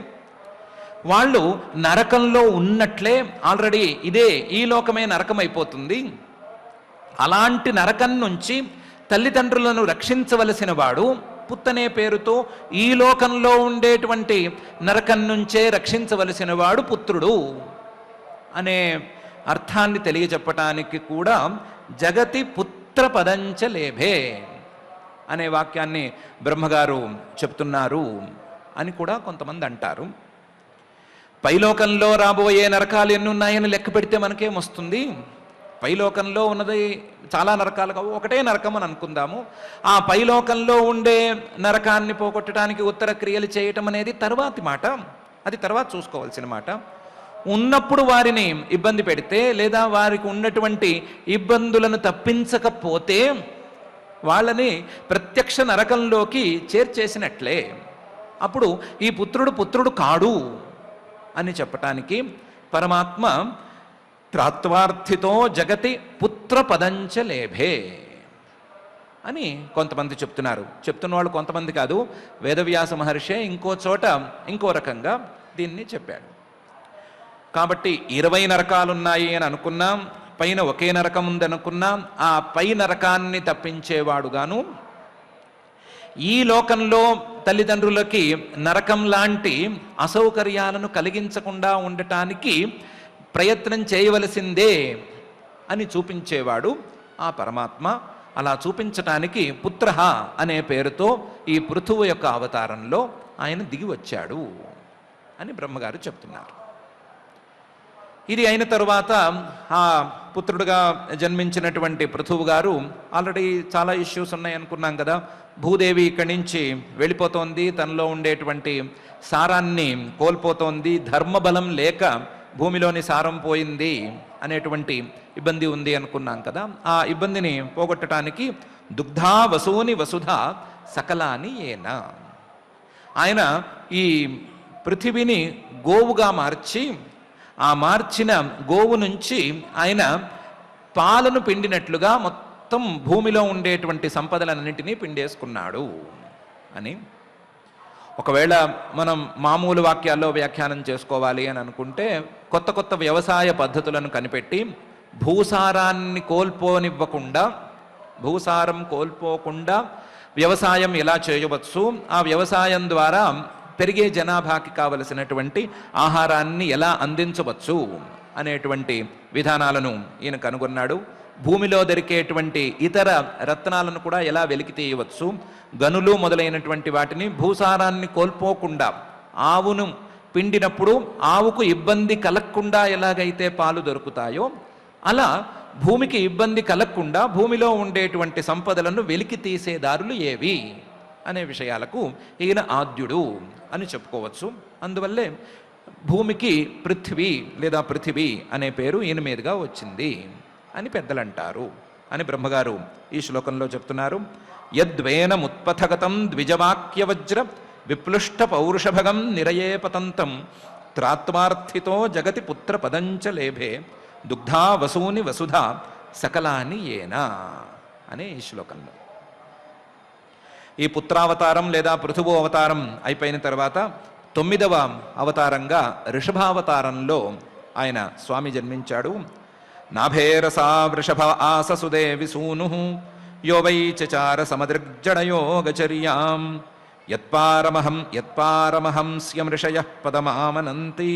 [SPEAKER 1] వాళ్ళు నరకంలో ఉన్నట్లే ఆల్రెడీ ఇదే ఈ లోకమే నరకం అయిపోతుంది. అలాంటి నరకం నుంచి తల్లిదండ్రులను రక్షించవలసిన వాడు పుత్తనే పేరుతో ఈ లోకంలో ఉండేటువంటి నరకం నుంచే రక్షించవలసిన వాడు పుత్రుడు అనే అర్థాన్ని తెలియజెప్పటానికి కూడా జగతి పుత్ర పదంచ లేభే అనే వాక్యాన్ని బ్రహ్మగారు చెప్తున్నారు అని కూడా కొంతమంది అంటారు. పైలోకంలో రాబోయే నరకాలు ఎన్ని ఉన్నాయని లెక్క పెడితే మనకేమొస్తుంది? పైలోకంలో ఉన్నది చాలా నరకాలు కావు, ఒకటే నరకం అని అనుకుందాము. ఆ పైలోకంలో ఉండే నరకాన్ని పోగొట్టడానికి ఉత్తర క్రియలు చేయటం అనేది తర్వాతి మాట, అది తర్వాత చూసుకోవాల్సిన మాట. ఉన్నప్పుడు వారిని ఇబ్బంది పెడితే, లేదా వారికి ఉన్నటువంటి ఇబ్బందులను తప్పించకపోతే వాళ్ళని ప్రత్యక్ష నరకంలోకి చేర్చేసినట్లే. అప్పుడు ఈ పుత్రుడు కాడు అని చెప్పటానికి పరమాత్మ త్రాత్వార్థితో జగతి పుత్ర పదంచ లేభే అని కొంతమంది చెప్తున్న వాళ్ళు కొంతమంది కాదు, వేదవ్యాస మహర్షే ఇంకో చోట ఇంకో రకంగా దీన్ని చెప్పాడు. కాబట్టి 20 నరకాలున్నాయి అని అనుకున్నాం, పైన ఒకే నరకం ఉందనుకున్నాం. ఆ పై నరకాన్ని తప్పించేవాడుగాను, ఈ లోకంలో తల్లిదండ్రులకి నరకం లాంటి అసౌకర్యాలను కలిగించకుండా ఉండటానికి ప్రయత్నం చేయవలసిందే అని చూపించేవాడు ఆ పరమాత్మ. అలా చూపించటానికి పుత్ర అనే పేరుతో ఈ పృథువు యొక్క అవతారంలో ఆయన దిగి వచ్చాడు అని బ్రహ్మగారు చెప్తున్నారు. ఇది అయిన తరువాత ఆ పుత్రుడుగా జన్మించినటువంటి పృథువు గారు ఆల్రెడీ చాలా ఇష్యూస్ ఉన్నాయి అనుకున్నాం కదా. భూదేవి ఇక్కడి నుంచి వెళ్ళిపోతోంది, తనలో ఉండేటువంటి సారాన్ని కోల్పోతోంది, ధర్మబలం లేక భూమిలోని సారం పోయింది అనేటువంటి ఇబ్బంది ఉంది అనుకున్నాం కదా. ఆ ఇబ్బందిని పోగొట్టడానికి దుగ్ధా వసూని వసుధ సకలాని ఏనా, ఆయన ఈ పృథివిని గోవుగా మార్చి, ఆ మార్చిన గోవు నుంచి ఆయన పాలను పిండినట్లుగా మొత్తం భూమిలో ఉండేటువంటి సంపదలన్నింటినీ పిండేసుకున్నాడు అని. ఒకవేళ మనం మామూలు వాక్యాల్లో వ్యాఖ్యానం చేసుకోవాలి అని అనుకుంటే, కొత్త కొత్త వ్యవసాయ పద్ధతులను కనిపెట్టి భూసారాన్ని భూసారం కోల్పోకుండా వ్యవసాయం ఎలా చేయవచ్చు, ఆ వ్యవసాయం ద్వారా పెరిగే జనాభాకి కావలసినటువంటి ఆహారాన్ని ఎలా అందించవచ్చు అనేటువంటి విధానాలను ఈయన కనుగొన్నాడు. భూమిలో దొరికేటువంటి ఇతర రత్నాలను కూడా ఎలా వెలికి తీయవచ్చు, గనులు మొదలైనటువంటి వాటిని భూసారాన్ని కోల్పోకుండా, ఆవును పిండినప్పుడు ఆవుకు ఇబ్బంది కలగకుండా ఎలాగైతే పాలు దొరుకుతాయో, అలా భూమికి ఇబ్బంది కలగకుండా భూమిలో ఉండేటువంటి సంపదలను వెలికి తీసే దారులు ఏవి అనే విషయాలకు ఈయన ఆద్యుడు అని చెప్పుకోవచ్చు. అందువల్లే భూమికి పృథ్వీ లేదా పృథివీ అనే పేరు ఈయన మీదుగా వచ్చింది అని పెద్దలు అంటారు అని బ్రహ్మగారు ఈ శ్లోకంలో చెప్తున్నారు. యద్వేనముత్పథగతం ద్విజవాక్యవజ్ర విప్లుష్ట పౌరుషభగం నిరయే పతంతం త్రాత్మార్థితో జగతి పుత్ర పదంచ లేభే దుగ్ధా వసూని వసుధ సకలాని ఏనా అనే ఈ శ్లోకంలో. ఈ పుత్రావతారం లేదా పృథువు అవతారం అయిపోయిన తర్వాత 9వ అవతారంగా ఋషభావతారంలో ఆయన స్వామి జన్మించాడు. నాభేరసా వృషభ ఆససుదేవి సూను యో వై చచార సమదృగ్జడయోగచర్యాం యత్పారమహంస్యమృషయః పదమామనంతి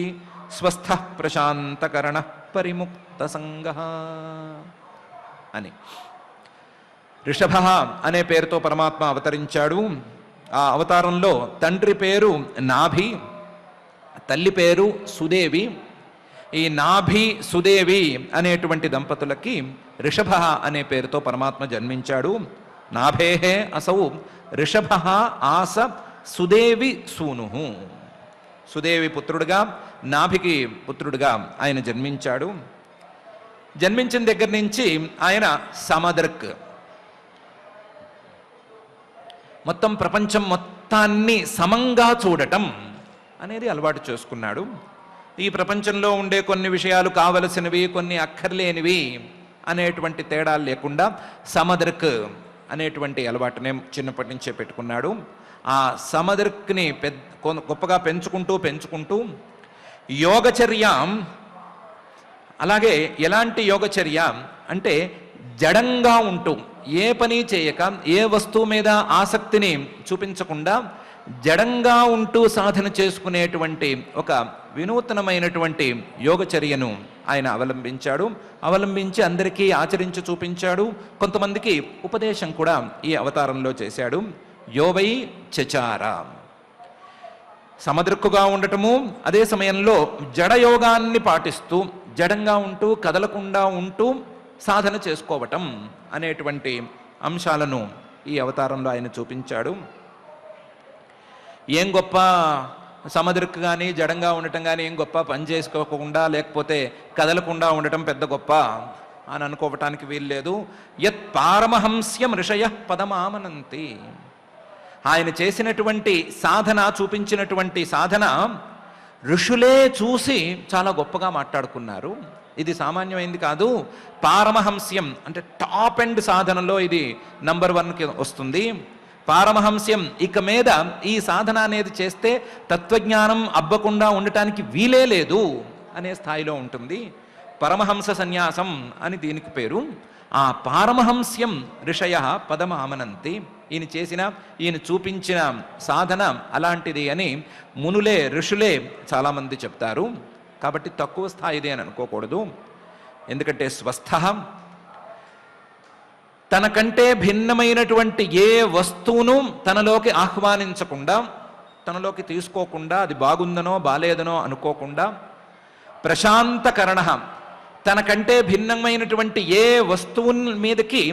[SPEAKER 1] స్వస్థః ప్రశాంతకరణః పరిముక్తసంగః అని. ఋషభ అనే పేరుతో పరమాత్మ అవతరించాడు. ఆ అవతారంలో తండ్రి పేరు నాభి, తల్లి పేరు సుదేవి. ఈ నాభి సుదేవి అనేటువంటి దంపతులకి ఋషభ అనే పేరుతో పరమాత్మ జన్మించాడు. నాభేహే అసౌ ఋషభ ఆస సుదేవి సూను. సుదేవి పుత్రుడుగా, నాభికి పుత్రుడుగా ఆయన జన్మించాడు. జన్మించిన దగ్గర నుంచి ఆయన సమదృక్, మొత్తం ప్రపంచం మొత్తాన్ని సమంగా చూడటం అనేది అలవాటు చేసుకున్నాడు. ఈ ప్రపంచంలో ఉండే కొన్ని విషయాలు కావలసినవి, కొన్ని అక్కర్లేనివి అనేటువంటి తేడాలు లేకుండా సమదృక్ అనేటువంటి అలవాటునే చిన్నప్పటి నుంచే పెట్టుకున్నాడు. ఆ సమదృక్ని గొప్పగా పెంచుకుంటూ యోగచర్యం, అలాగే ఎలాంటి యోగచర్య అంటే జడంగా ఉంటూ, ఏ పని చేయక, ఏ వస్తువు మీద ఆసక్తిని చూపించకుండా జడంగా ఉంటూ సాధన చేసుకునేటువంటి ఒక వినూతనమైనటువంటి యోగచర్యను ఆయన అవలంబించి అందరికీ ఆచరించి చూపించాడు. కొంతమందికి ఉపదేశం కూడా ఈ అవతారంలో చేశాడు. యోవై చచార, సమదృక్కుగా ఉండటము, అదే సమయంలో జడయోగాన్ని పాటిస్తూ జడంగా ఉంటూ కదలకుండా ఉంటూ సాధన చేసుకోవటం అనేటువంటి అంశాలను ఈ అవతారంలో ఆయన చూపించాడు. ఏం గొప్ప సమదృక్కు కానీ జడంగా ఉండటం కానీ ఏం గొప్ప, పని చేసుకోకుండా లేకపోతే కదలకుండా ఉండటం పెద్ద గొప్ప అని అనుకోవటానికి వీల్లేదు. యత్ పారమహంస్యం ఋషయః పదమామనంతి, ఆయన చేసినటువంటి సాధన, చూపించినటువంటి సాధన ఋషులే చూసి చాలా గొప్పగా మాట్లాడుకున్నారు. ఇది సామాన్యమైంది కాదు. పారమహంస్యం అంటే టాప్ ఎండ్ సాధనలో ఇది నంబర్ 1కి వస్తుంది. పారమహంస్యం, ఇక మీద ఈ సాధన అనేది చేస్తే తత్వజ్ఞానం అబ్బకుండా ఉండటానికి వీలే లేదు అనే స్థాయిలో ఉంటుంది. పరమహంస సన్యాసం అని దీనికి పేరు. ఆ పారమహంస్యం ఋషయ పదమామనంతి, ఈయన చూపించిన సాధన అలాంటిది అని మునులే, ఋషులే చాలామంది చెప్తారు. కాబట్టి తక్కువ స్థాయిది అని అనుకోకూడదు. ఎందుకంటే స్వస్థ, తనకంటే భిన్నమైనటువంటి ఏ వస్తువును తనలోకి ఆహ్వానించకుండా, తనలోకి తీసుకోకుండా, అది బాగుందనో బాలేదనో అనుకోకుండా, ప్రశాంతకరణ, తనకంటే భిన్నమైనటువంటి ఏ వస్తువు మీదకి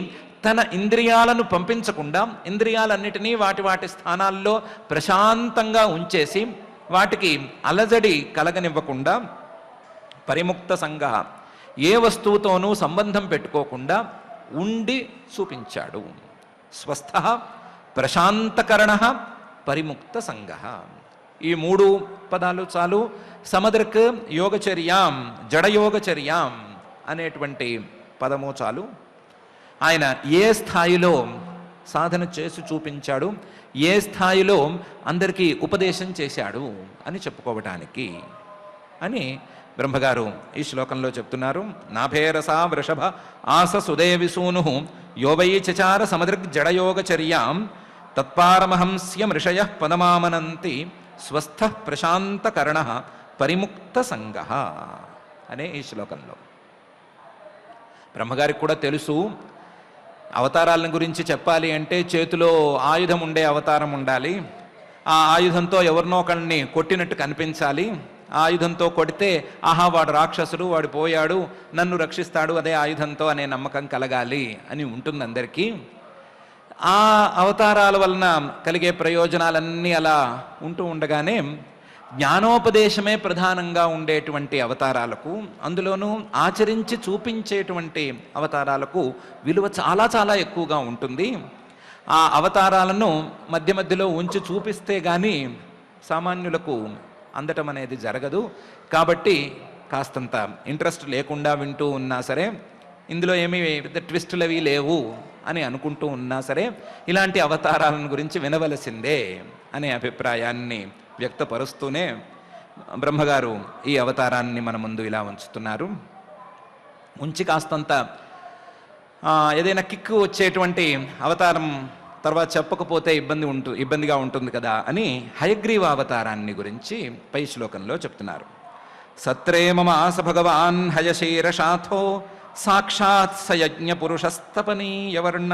[SPEAKER 1] తన ఇంద్రియాలను పంపించకుండా, ఇంద్రియాలన్నిటినీ వాటి స్థానాల్లో ప్రశాంతంగా ఉంచేసి వాటికి అలజడి కలగనివ్వకుండా, పరిముక్త సంగ, ఏ వస్తువుతోనూ సంబంధం పెట్టుకోకుండా ఉండి చూపించాడు. స్వస్థ, ప్రశాంతకరణ, పరిముక్త సంగ, ఈ 3 పదాలు చాలు. సమదృక్, యోగచర్యాం, జడయోగచర్యాం అనేటువంటి పదము చాలు. ఆయన ఏ స్థాయిలో సాధన చేసి చూపించాడు, ఏ స్థాయిలో అందరికీ ఉపదేశం చేశాడు అని చెప్పుకోవటానికి అని బ్రహ్మగారు ఈ శ్లోకంలో చెప్తున్నారు. నాభేరసా వృషభ ఆస సుదేవి సూను యోవై చచార సమదృగ్ జడయోగచర్యాం తత్పారమహంస్యం ఋషయః పదమామనంతి స్వస్థ ప్రశాంతకరణ పరిముక్త సంగ అనే ఈ శ్లోకంలో. బ్రహ్మగారికి కూడా తెలుసు, అవతారాలను గురించి చెప్పాలి అంటే చేతిలో ఆయుధం ఉండే అవతారం ఉండాలి. ఆ ఆయుధంతో ఎవరినో ఒకరిని కొట్టినట్టు కనిపించాలి. ఆ ఆయుధంతో కొడితే ఆహా వాడు రాక్షసుడు, వాడు పోయాడు, నన్ను రక్షిస్తాడు అదే ఆయుధంతో అనే నమ్మకం కలగాలి అని ఉంటుంది అందరికీ. ఆ అవతారాల వలన కలిగే ప్రయోజనాలన్నీ అలా ఉంటూ ఉండగానే జ్ఞానోపదేశమే ప్రధానంగా ఉండేటువంటి అవతారాలకు, అందులోనూ ఆచరించి చూపించేటువంటి అవతారాలకు విలువ చాలా చాలా ఎక్కువగా ఉంటుంది. ఆ అవతారాలను మధ్య మధ్యలో ఉంచి చూపిస్తే కానీ సామాన్యులకు అందటం అనేది జరగదు. కాబట్టి కాస్తంత ఇంట్రెస్ట్ లేకుండా వింటూ ఉన్నా సరే ఇందులో ఏమీ పెద్ద ట్విస్టులు అవి లేవు అని అనుకుంటూ ఉన్నా సరే ఇలాంటి అవతారాలను గురించి వినవలసిందే అనే అభిప్రాయాన్ని వ్యక్తపరుస్తూనే బ్రహ్మగారు ఈ అవతారాన్ని మన ముందు ఇలా ఉంచుతున్నారు. ఉంచి కాస్తంత ఏదైనా కిక్కు వచ్చేటువంటి అవతారం తర్వాత చెప్పకపోతే ఇబ్బందిగా ఉంటుంది కదా అని హయగ్రీవ అవతారాన్ని గురించి పై శ్లోకంలో చెప్తున్నారు. సత్రే మమాస భగవాన్ హయశీరషాథో సాక్షాత్ సయజ్ఞ పురుషస్తపనీయవర్ణ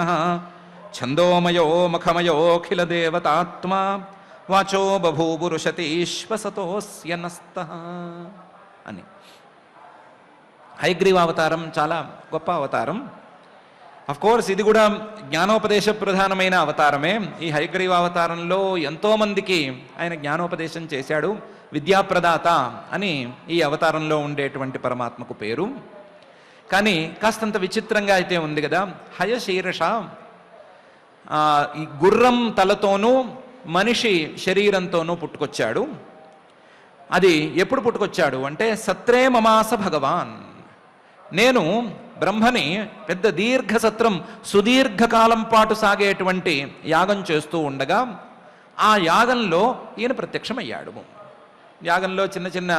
[SPEAKER 1] ఛందోమయో మఖమయోఖిల దేవతాత్మా వాచో బభూవురుషతీశ్వసతోస్య నస్తః అని. హయగ్రీవ అవతారం చాలా గొప్ప అవతారం. కోర్స్ ఇది కూడా జ్ఞానోపదేశ ప్రధానమైన అవతారమే. ఈ హయగ్రీవ అవతారంలో ఎంతోమందికి ఆయన జ్ఞానోపదేశం చేశాడు. విద్యాప్రదాత అని ఈ అవతారంలో ఉండేటువంటి పరమాత్మకు పేరు. కానీ కాస్తంత విచిత్రంగా అయితే ఉంది కదా. హయశీర్ష ఈ గుర్రం తలతోనూ మనిషి శరీరంతోనూ పుట్టుకొచ్చాడు. అది ఎప్పుడు పుట్టుకొచ్చాడు అంటే సత్రే మమాస భగవాన్, నేను బ్రహ్మని పెద్ద దీర్ఘసత్రం సుదీర్ఘకాలం పాటు సాగేటువంటి యాగం చేస్తూ ఉండగా ఆ యాగంలో ఈయన ప్రత్యక్షమయ్యాడు. యాగంలో చిన్న చిన్న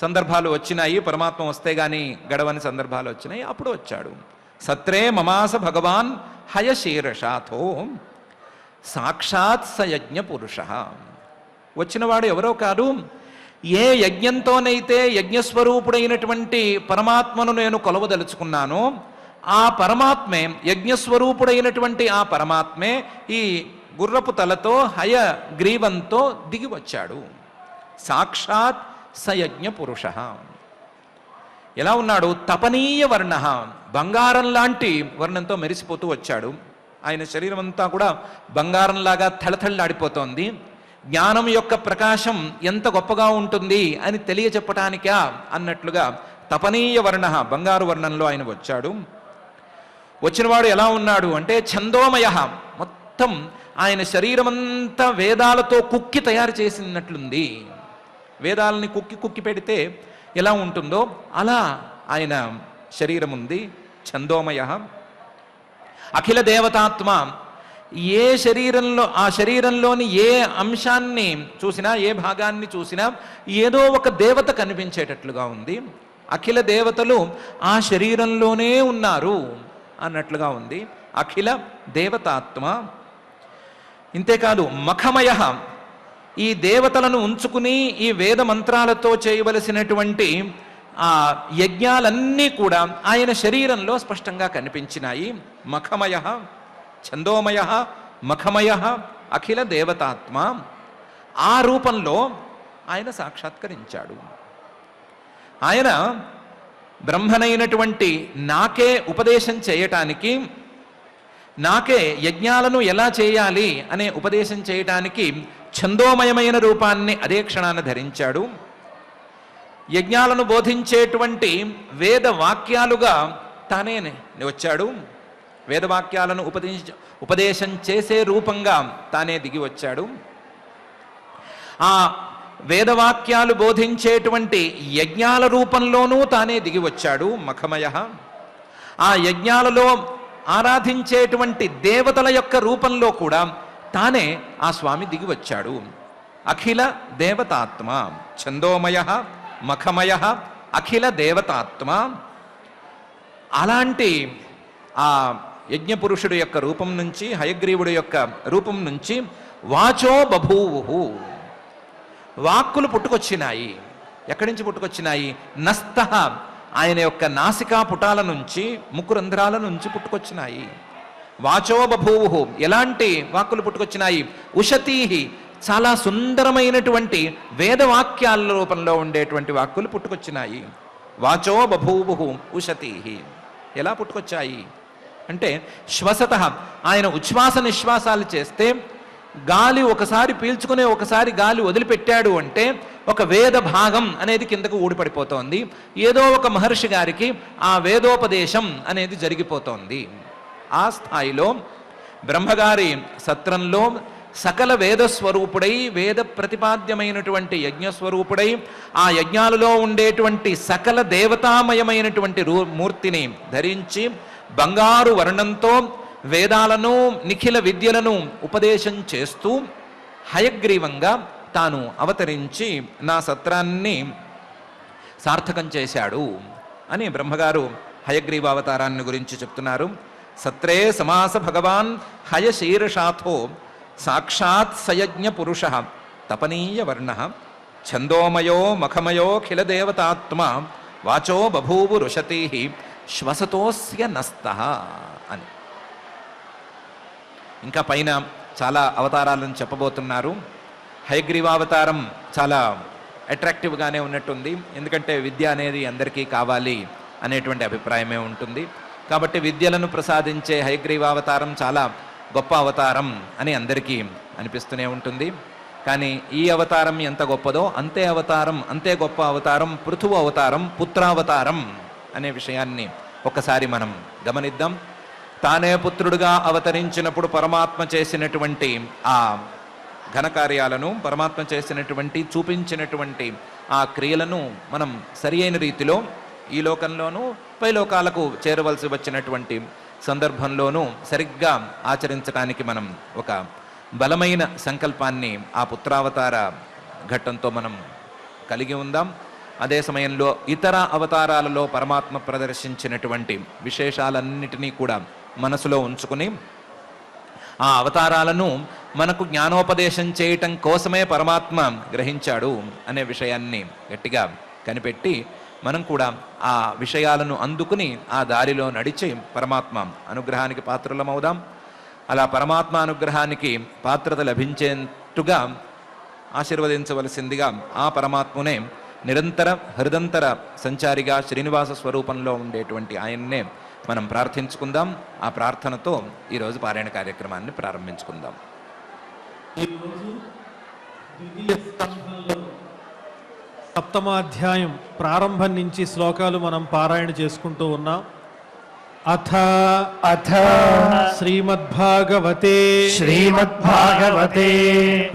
[SPEAKER 1] సందర్భాలు వచ్చినాయి, పరమాత్మ వస్తే గాని గడవని సందర్భాలు వచ్చినాయి, అప్పుడు వచ్చాడు. సత్రే మమాస భగవాన్ హయశీర్షాథో సాక్షాత్ సయజ్ఞ పురుష. వచ్చినవాడు ఎవరో కాదు, ఏ యజ్ఞంతోనైతే యజ్ఞస్వరూపుడైనటువంటి పరమాత్మను నేను కొలవదలుచుకున్నానో ఆ పరమాత్మే, యజ్ఞస్వరూపుడైనటువంటి ఆ పరమాత్మే ఈ గుర్రపు తలతో హయ గ్రీవంతో దిగి వచ్చాడు. సాక్షాత్ సయజ్ఞ పురుష. ఎలా ఉన్నాడు? తపనీయ వర్ణ, బంగారం లాంటి వర్ణంతో మెరిసిపోతూ వచ్చాడు. ఆయన శరీరం అంతా కూడా బంగారంలాగా తళతళలాడిపోతోంది. జ్ఞానం యొక్క ప్రకాశం ఎంత గొప్పగా ఉంటుంది అని తెలియచెప్పటానికా అన్నట్లుగా తపనీయ వర్ణ, బంగారు వర్ణంలో ఆయన వచ్చాడు. వచ్చినవాడు ఎలా ఉన్నాడు అంటే ఛందోమయ, మొత్తం ఆయన శరీరమంతా వేదాలతో కుక్కి తయారు చేసినట్లుంది. వేదాలని కుక్కి కుక్కి పెడితే ఎలా ఉంటుందో అలా ఆయన శరీరం ఉంది. ఛందోమయ అఖిల దేవతాత్మ. ఏ శరీరంలో, ఆ శరీరంలోని ఏ అంశాన్ని చూసినా, ఏ భాగాన్ని చూసినా ఏదో ఒక దేవత కనిపించేటట్లుగా ఉంది. అఖిల దేవతలు ఆ శరీరంలోనే ఉన్నారు అన్నట్లుగా ఉంది. అఖిల దేవతాత్మ. ఇంతేకాదు మఖమయ, ఈ దేవతలను ఉంచుకుని ఈ వేద మంత్రాలతో చేయవలసినటువంటి ఆ యజ్ఞాలన్నీ కూడా ఆయన శరీరంలో స్పష్టంగా కనిపించినాయి. మఖమయ, ఛందోమయ, మఖమయ, అఖిల దేవతాత్మ. ఆ రూపంలో ఆయన సాక్షాత్కరించాడు. ఆయన బ్రహ్మనైనటువంటి నాకే ఉపదేశం చేయటానికి, నాకే యజ్ఞాలను ఎలా చేయాలి అనే ఉపదేశం చేయటానికి ఛందోమయమైన రూపాన్ని అదే క్షణాన్ని ధరించాడు. యజ్ఞాలను బోధించేటువంటి వేద వాక్యాలుగా తానే వచ్చాడు. వేదవాక్యాలను ఉపదేశం చేసే రూపంగా తానే దిగి వచ్చాడు. ఆ వేదవాక్యాలు బోధించేటువంటి యజ్ఞాల రూపంలోనూ తానే దిగి వచ్చాడు. మఖమయ. ఆ యజ్ఞాలలో ఆరాధించేటువంటి దేవతల యొక్క రూపంలో కూడా తానే ఆ స్వామి దిగి వచ్చాడు. అఖిల దేవతాత్మ. ఛందోమయ, మఖమయ, అఖిల దేవతాత్మ. అలాంటి ఆ యజ్ఞపురుషుడు యొక్క రూపం నుంచి, హయగ్రీవుడు యొక్క రూపం నుంచి వాచో బభూవు, వాక్కులు పుట్టుకొచ్చినాయి. ఎక్కడి నుంచి పుట్టుకొచ్చినాయి? నస్తః, ఆయన యొక్క నాసికా పుటాల నుంచి, ముక్కు రంధ్రాల నుంచి పుట్టుకొచ్చినాయి. వాచో బభూవు, ఎలాంటి వాక్కులు పుట్టుకొచ్చినాయి? ఉషతీహి, చాలా సుందరమైనటువంటి వేదవాక్యాల రూపంలో ఉండేటువంటి వాక్కులు పుట్టుకొచ్చినాయి. వాచో బభూవు ఉషతీహి. ఎలా పుట్టుకొచ్చాయి అంటే శ్వసత, ఆయన ఉచ్ఛ్వాస నిశ్వాసాలు చేస్తే గాలి ఒకసారి పీల్చుకునే ఒకసారి గాలి వదిలిపెట్టాడు అంటే ఒక వేద భాగం అనేది కిందకు ఊడిపడిపోతోంది. ఏదో ఒక మహర్షి గారికి ఆ వేదోపదేశం అనేది జరిగిపోతోంది. ఆ స్థాయిలో బ్రహ్మగారి సత్రంలో సకల వేదస్వరూపుడై, వేద ప్రతిపాద్యమైనటువంటి యజ్ఞస్వరూపుడై, ఆ యజ్ఞాలలో ఉండేటువంటి సకల దేవతామయమైనటువంటి మూర్తిని ధరించి బంగారు వర్ణంతో వేదాలను నిఖిల విద్యలను ఉపదేశం చేస్తూ హయగ్రీవంగా తాను అవతరించి నా సత్రాన్ని సార్థకం చేశాడు అని బ్రహ్మగారు హయగ్రీవ అవతారాన్ని గురించి చెప్తున్నారు. సత్రే సమాస భగవాన్ హయశీర్షాథో సాక్షాత్ సయజ్ఞ పురుష తపనీయ వర్ణ ఛందోమయో మఖమయోఖిల దేవతాత్మ వాచో బభూవు రుషతి శ్వసతోస్య నస్త అని. ఇంకా పైన చాలా అవతారాలను చెప్పబోతున్నారు. హయగ్రీవావతారం చాలా అట్రాక్టివ్గానే ఉన్నట్టుంది. ఎందుకంటే విద్య అనేది అందరికీ కావాలి అనేటువంటి అభిప్రాయమే ఉంటుంది. కాబట్టి విద్యలను ప్రసాదించే హయగ్రీవావతారం చాలా గొప్ప అవతారం అని అందరికీ అనిపిస్తూనే ఉంటుంది. కానీ ఈ అవతారం ఎంత గొప్పదో అంతే గొప్ప అవతారం పృథువు అవతారం, పుత్రావతారం అనే విషయాన్ని ఒకసారి మనం గమనిద్దాం. తానే పుత్రుడుగా అవతరించినప్పుడు పరమాత్మ చేసినటువంటి ఆ ఘనకార్యాలను, పరమాత్మ చేసినటువంటి చూపించినటువంటి ఆ క్రియలను మనం సరి అయిన రీతిలో ఈ లోకంలోనూ పై లోకాలకు చేరవలసి వచ్చినటువంటి సందర్భంలోనూ సరిగ్గా ఆచరించడానికి మనం ఒక బలమైన సంకల్పాన్ని ఆ పుత్రావతార ఘట్టంతో మనం కలిగి ఉందాం. అదే సమయంలో ఇతర అవతారాలలో పరమాత్మ ప్రదర్శించినటువంటి విశేషాలన్నిటినీ కూడా మనసులో ఉంచుకుని ఆ అవతారాలను మనకు జ్ఞానోపదేశం చేయటం కోసమే పరమాత్మ గ్రహించాడు అనే విషయాన్ని గట్టిగా కనిపెట్టి మనం కూడా ఆ విషయాలను అందుకుని ఆ దారిలో నడిచి పరమాత్మ అనుగ్రహానికి పాత్రలమవుదాం. అలా పరమాత్మ అనుగ్రహానికి పాత్రత లభించేట్టుగా ఆశీర్వదించవలసిందిగా ఆ పరమాత్మనే నిరంతర హృదంతర సంచారిగా శ్రీనివాస స్వరూపంలో ఉండేటువంటి ఆయన్నే మనం ప్రార్థించుకుందాం. ఆ ప్రార్థనతో ఈరోజు పారాయణ కార్యక్రమాన్ని ప్రారంభించుకుందాం.
[SPEAKER 3] సప్తమాధ్యాయం ప్రారంభం నుంచి శ్లోకాలు మనం పారాయణ చేసుకుంటూ ఉన్నాం. అథ శ్రీమద్భాగవతే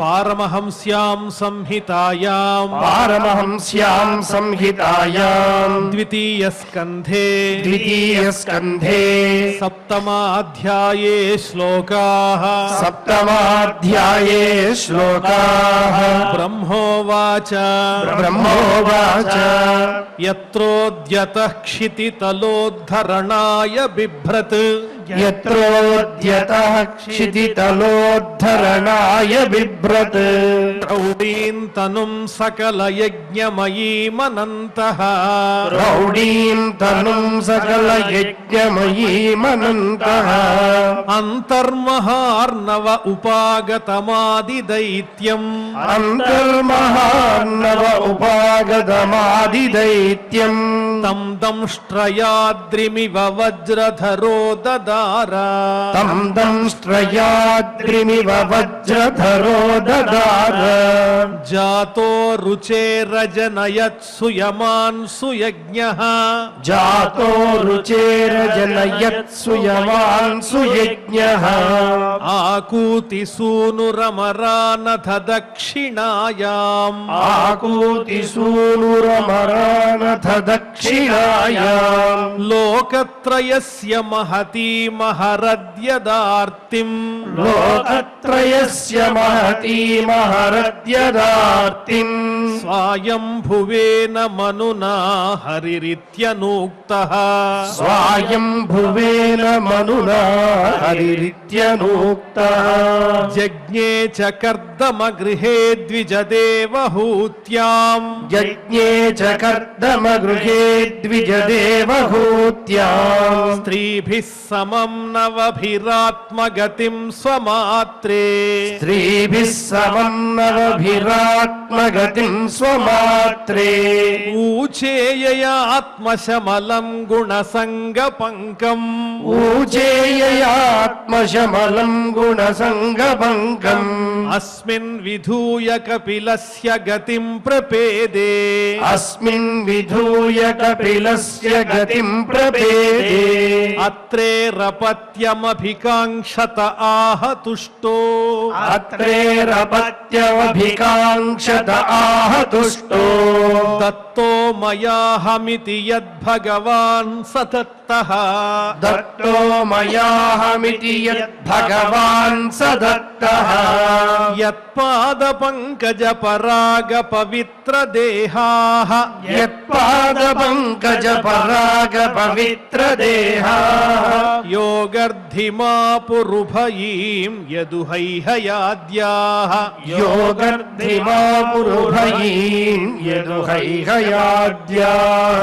[SPEAKER 3] పారమహంస్యాం సంహితాయాం ద్వితీయ స్కంధే సప్తమాధ్యాయే శ్లోకాః బ్రహ్మోవాచ యత్రోద్యతః క్షితితలోద్ధరణాయ బిభ్రత్ రౌడీం తనుం సకలయజ్ఞమయీమనంతః అంతర్మహార్ణవ ఉపాగతమాదిదైత్యం తం దంష్ట్రయాద్రిమివ వజ్రధరో దదార జాతో రుచేరజనయత్సుయమాన్ సుయజ్ఞః ఆకూతి సూనురమరానథ దక్షిణాయాం లోకత్రయస్య మహతీ మహరద్యదార్తిం స్వాయంభువేన మనునా హరిరిత్యనూక్తః జజ్ఞే చ కర్దమగృహే ద్విజదేవహూత్యాం స్త్రీభిः సమం నవభిరాత్మగతిం స్వమాత్రే ఊచేయయాత్మశమలం గుణసంగపంకం అస్మిన్ విధూయ కపిలస్య గతిం ప్రపేదే
[SPEAKER 2] कपिलस्य गतिं प्रपेदे
[SPEAKER 3] अत्रेरपत्यमभिकाङ्क्षत आह तुष्टो
[SPEAKER 2] अत्रेरपत्यमभिकाङ्क्षत आह तुष्टो
[SPEAKER 3] दत्तो मयाहमिति यद्भगवान् स दत्तः
[SPEAKER 2] दत्तो मयाहमिति यद्भगवान् स दत्तः
[SPEAKER 3] यत्पादपङ्कजपरागपवित्रदेहाः
[SPEAKER 2] यत्पादपङ्कजपरागपवित्रदेहाः
[SPEAKER 3] योगर्धिमा पुरुभयीं यदुहैहयाद्याः
[SPEAKER 2] योगर्धिमा पुरुभयीं यदुहैहयाद्याः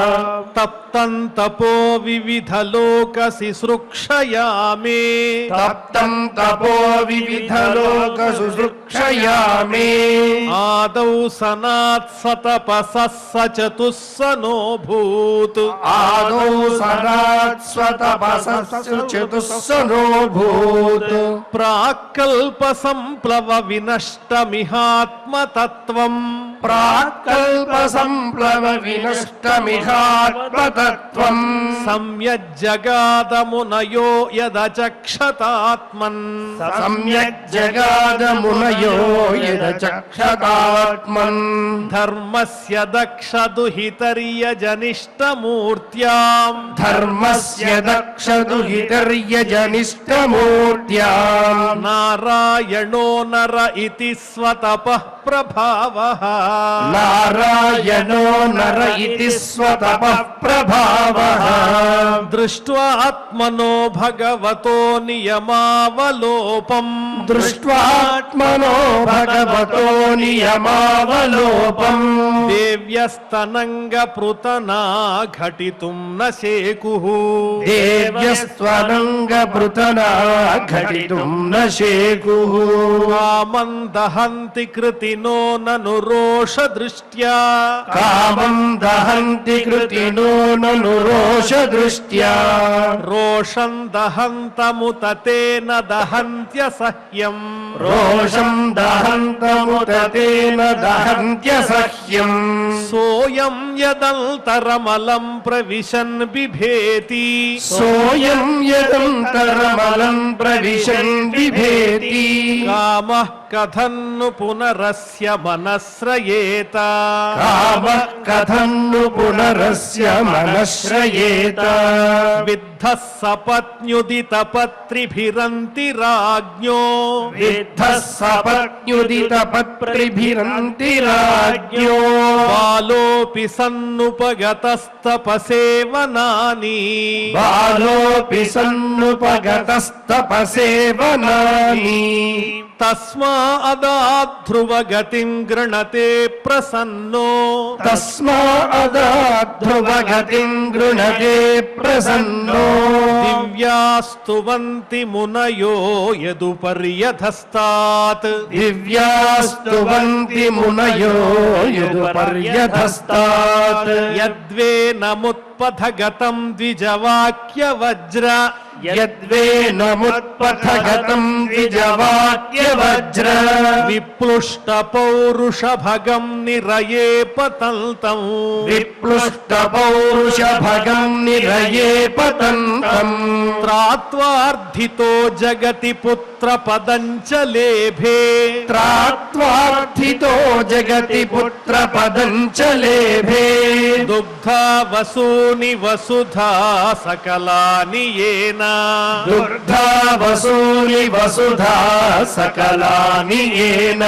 [SPEAKER 3] तप्तं तपो विविधलोकसिसृक्षया मे
[SPEAKER 2] तप्तं तपो विविधलोकसुसृक्षया मे
[SPEAKER 3] आदौ सनात् सतपसः स चतुस्सनोऽभूत्
[SPEAKER 2] आदौ सदात् स्वतपसः चतुस्सनोऽभूत्
[SPEAKER 3] प्राक्कल्पसम्प्लव विनष्टमिहात्मतत्त्वम्
[SPEAKER 2] प्राक्कल्पसम्प्लव विनष्टमिहात्मतत्त्वम्
[SPEAKER 3] सम्यज्जगादमुनयो यदचक्षतात्मन्
[SPEAKER 2] सम्यक् जगादमुनयो यदचक्षतात्मन्
[SPEAKER 3] धर्मस्य दक्षदुहितर्यजनिष्टमूर्त्याम्
[SPEAKER 2] धर्मस्य दक्षदुहितर्यजनिष्टमूर्त्याम्
[SPEAKER 3] नारायणो नर इति स्वतपः प्रभावः
[SPEAKER 2] नारायणो नर इति स्वतपः प्रभावः
[SPEAKER 3] दृष्ट्वात्मनो भगवतो नियमावलोपम्
[SPEAKER 2] दृष्ट्वात्मनो भगवतो नियमावलोपम्
[SPEAKER 3] देव्यस्तनङ्गपृतना घटितुम् न शेकुः
[SPEAKER 2] देव्यस्त्वनङ्गपृतना घटितुम् न शेकुः
[SPEAKER 3] कामम् दहन्ति कृतिनो ननु रोषदृष्ट्या
[SPEAKER 2] कामम् दहन्ति कृतिनो ननु रोषदृष्ट्या
[SPEAKER 3] रोषम् दहन्तमुत तेन दहन्त्यसह्यम्
[SPEAKER 2] रोषम् दहन्तमुत तेन दहन्त्यसह्यम्
[SPEAKER 3] सोऽयम् यदन्तरमलम् प्रविशन् बिभेति
[SPEAKER 2] सोऽयम् यदन्तरमलम् प्रविशन् बिभेति
[SPEAKER 3] कामः कथन्नु पुनरस्य मनस्रयेत
[SPEAKER 2] कामः कथन्नु पुनरस्य मनश्रयेत
[SPEAKER 3] विद्धः सपत्न्युदितपत्रिभिरन्ति राज्ञो
[SPEAKER 2] विद्धः सपत्न्युदितपत्रिभिरन्ति राज्ञो
[SPEAKER 3] बालोऽपि सन्नुपगतस्तपसेवनानि
[SPEAKER 2] बालोऽपि सन्नुपगतस्तपसेवनानि
[SPEAKER 3] तस्मादाध्रुवगतिम् गृणते प्रसन्नो
[SPEAKER 2] तस्मादध्रुवगतिम् गृणते प्रसन्नो
[SPEAKER 3] दिव्यास्तुवन्ति मुनयो यदुपर्यधस्तात्
[SPEAKER 2] दिव्यास्तुवन्ति मुनयो यदुपर्यधस्तात्
[SPEAKER 3] यद्वेनमुत्पथगतम् द्विजवाक्यवज्र
[SPEAKER 2] यद्वेनमुत्पथगतम् द्विजवाक्यवज्र
[SPEAKER 3] विप्लुष्टपौरुषभगम् निरये पतन्तम्
[SPEAKER 2] विप्लुष्टपौरुषभगम् निरये पतन्तम्
[SPEAKER 3] त्रात्वार्धितो जगति पुत्रपदम् च लेभे
[SPEAKER 2] त्रात्वार्थितो जगति पुत्रपदम् च लेभे
[SPEAKER 3] दुग्धा वसूनि वसुधा सकलानि येन
[SPEAKER 2] दुग्धा वसूनि वसुधा सकलानि येन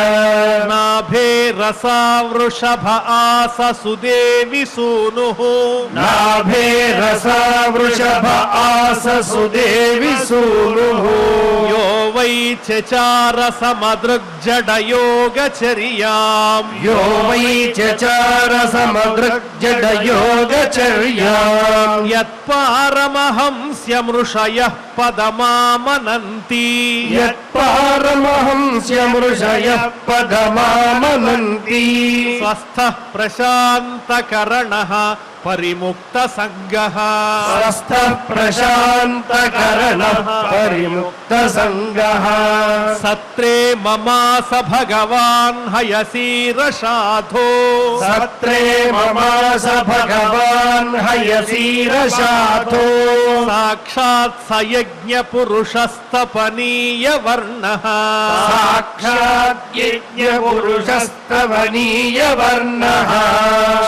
[SPEAKER 3] नाभे रसा वृषभ आस सुदेवि सूनुः
[SPEAKER 2] नाभे रसा वृषभ आस सुदेवि सूनुः
[SPEAKER 3] यो वै चचार समदृग्जडयोगचर्याम्
[SPEAKER 2] यो वै चचार समदृग्जडयोगचर्याम्
[SPEAKER 3] यत्पारमहंस्य मृषयः పదమామనంతి
[SPEAKER 2] యత్పారమహంస్యమృషయః పదమామనంతి
[SPEAKER 3] స్వస్థః ప్రశాంతకరణః పరిముక్త సంగః
[SPEAKER 2] స్వస్థః ప్రశాంతకరణః పరిముక్త సంగః
[SPEAKER 3] సత్రే మమాస భగవాన్ హయసీరషాధో
[SPEAKER 2] సత్రే మమాస భగవాన్ హయసీరషాథో
[SPEAKER 3] సాక్షాత్ సయజ్ఞ పురుషస్తపనీయ వర్ణః
[SPEAKER 2] సాక్షాత్ యజ్ఞ పురుషస్తవనీయ వర్ణః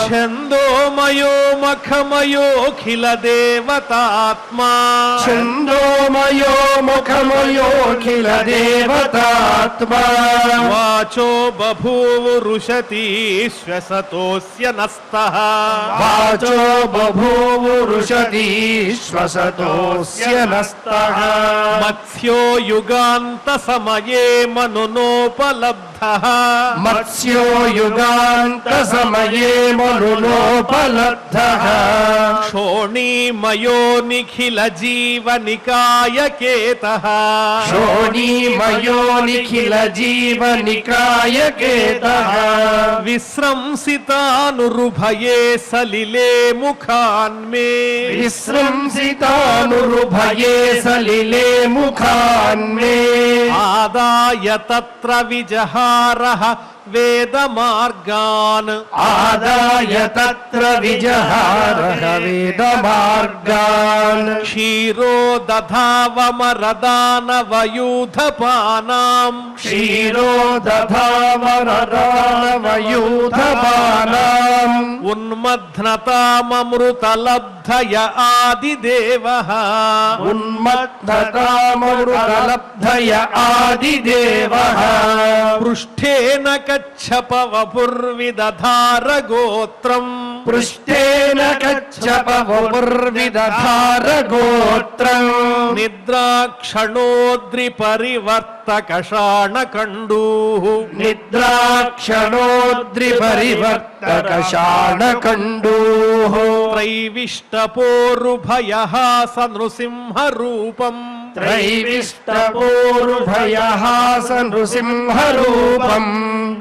[SPEAKER 3] ఛందోమయో మఖమయోఖిల దేవతాత్మా
[SPEAKER 2] ఛందోమయో ముఖమయోఖిల దేవతాత్మా
[SPEAKER 3] వాచో బభూవురుషతి శ్వసతోస్య నస్తః
[SPEAKER 2] వాచో బభూవురుషతి శ్వసతోస్య నస్తః
[SPEAKER 3] మత్స్యో యుగాంత సమయే మనునోపలబ్ధః
[SPEAKER 2] మత్స్యో యుగాంత సమయే మనునోపలబ్ధః
[SPEAKER 3] క్షోణీమయో నిఖిల జీవనికాయకేతః
[SPEAKER 2] శోణీమయో నిఖిల జీవనికాయకేతః
[SPEAKER 3] విశ్రంసితానురుభయే సలిలే ముఖాన్మే
[SPEAKER 2] విశ్రంసితానురుభయే సలిలే ముఖాన్మే
[SPEAKER 3] ఆదాయ తత్ర విజహారః వేదమార్గాన్
[SPEAKER 2] ఆదాయ తత్ర విజహారః వేదమార్గాన్
[SPEAKER 3] క్షీరోదధావమరదానవయూధపానాం
[SPEAKER 2] క్షీరోదధావరదానవయూధపానాం
[SPEAKER 3] ఉన్మధ్నతామమృతలబ్ధయ ఆదిదేవః
[SPEAKER 2] ఉన్మత్తతామృతలబ్ధయ ఆదిదేవః
[SPEAKER 3] పృష్ఠేన కచ్చపవపుర్విదధార గోత్రం
[SPEAKER 2] పృష్ఠేన కచ్చపవపుర్విదధార గోత్రం
[SPEAKER 3] నిద్రాక్షణోద్రిపరివర్తకషాణకండూః
[SPEAKER 2] నిద్రాక్షణోద్రిపరివర్తకషాణకండూః
[SPEAKER 3] త్రైవిష్టపోరుభయః స నృసింహరూపం
[SPEAKER 2] త్రైవిష్టపోరుభయః స నృసింహరూపం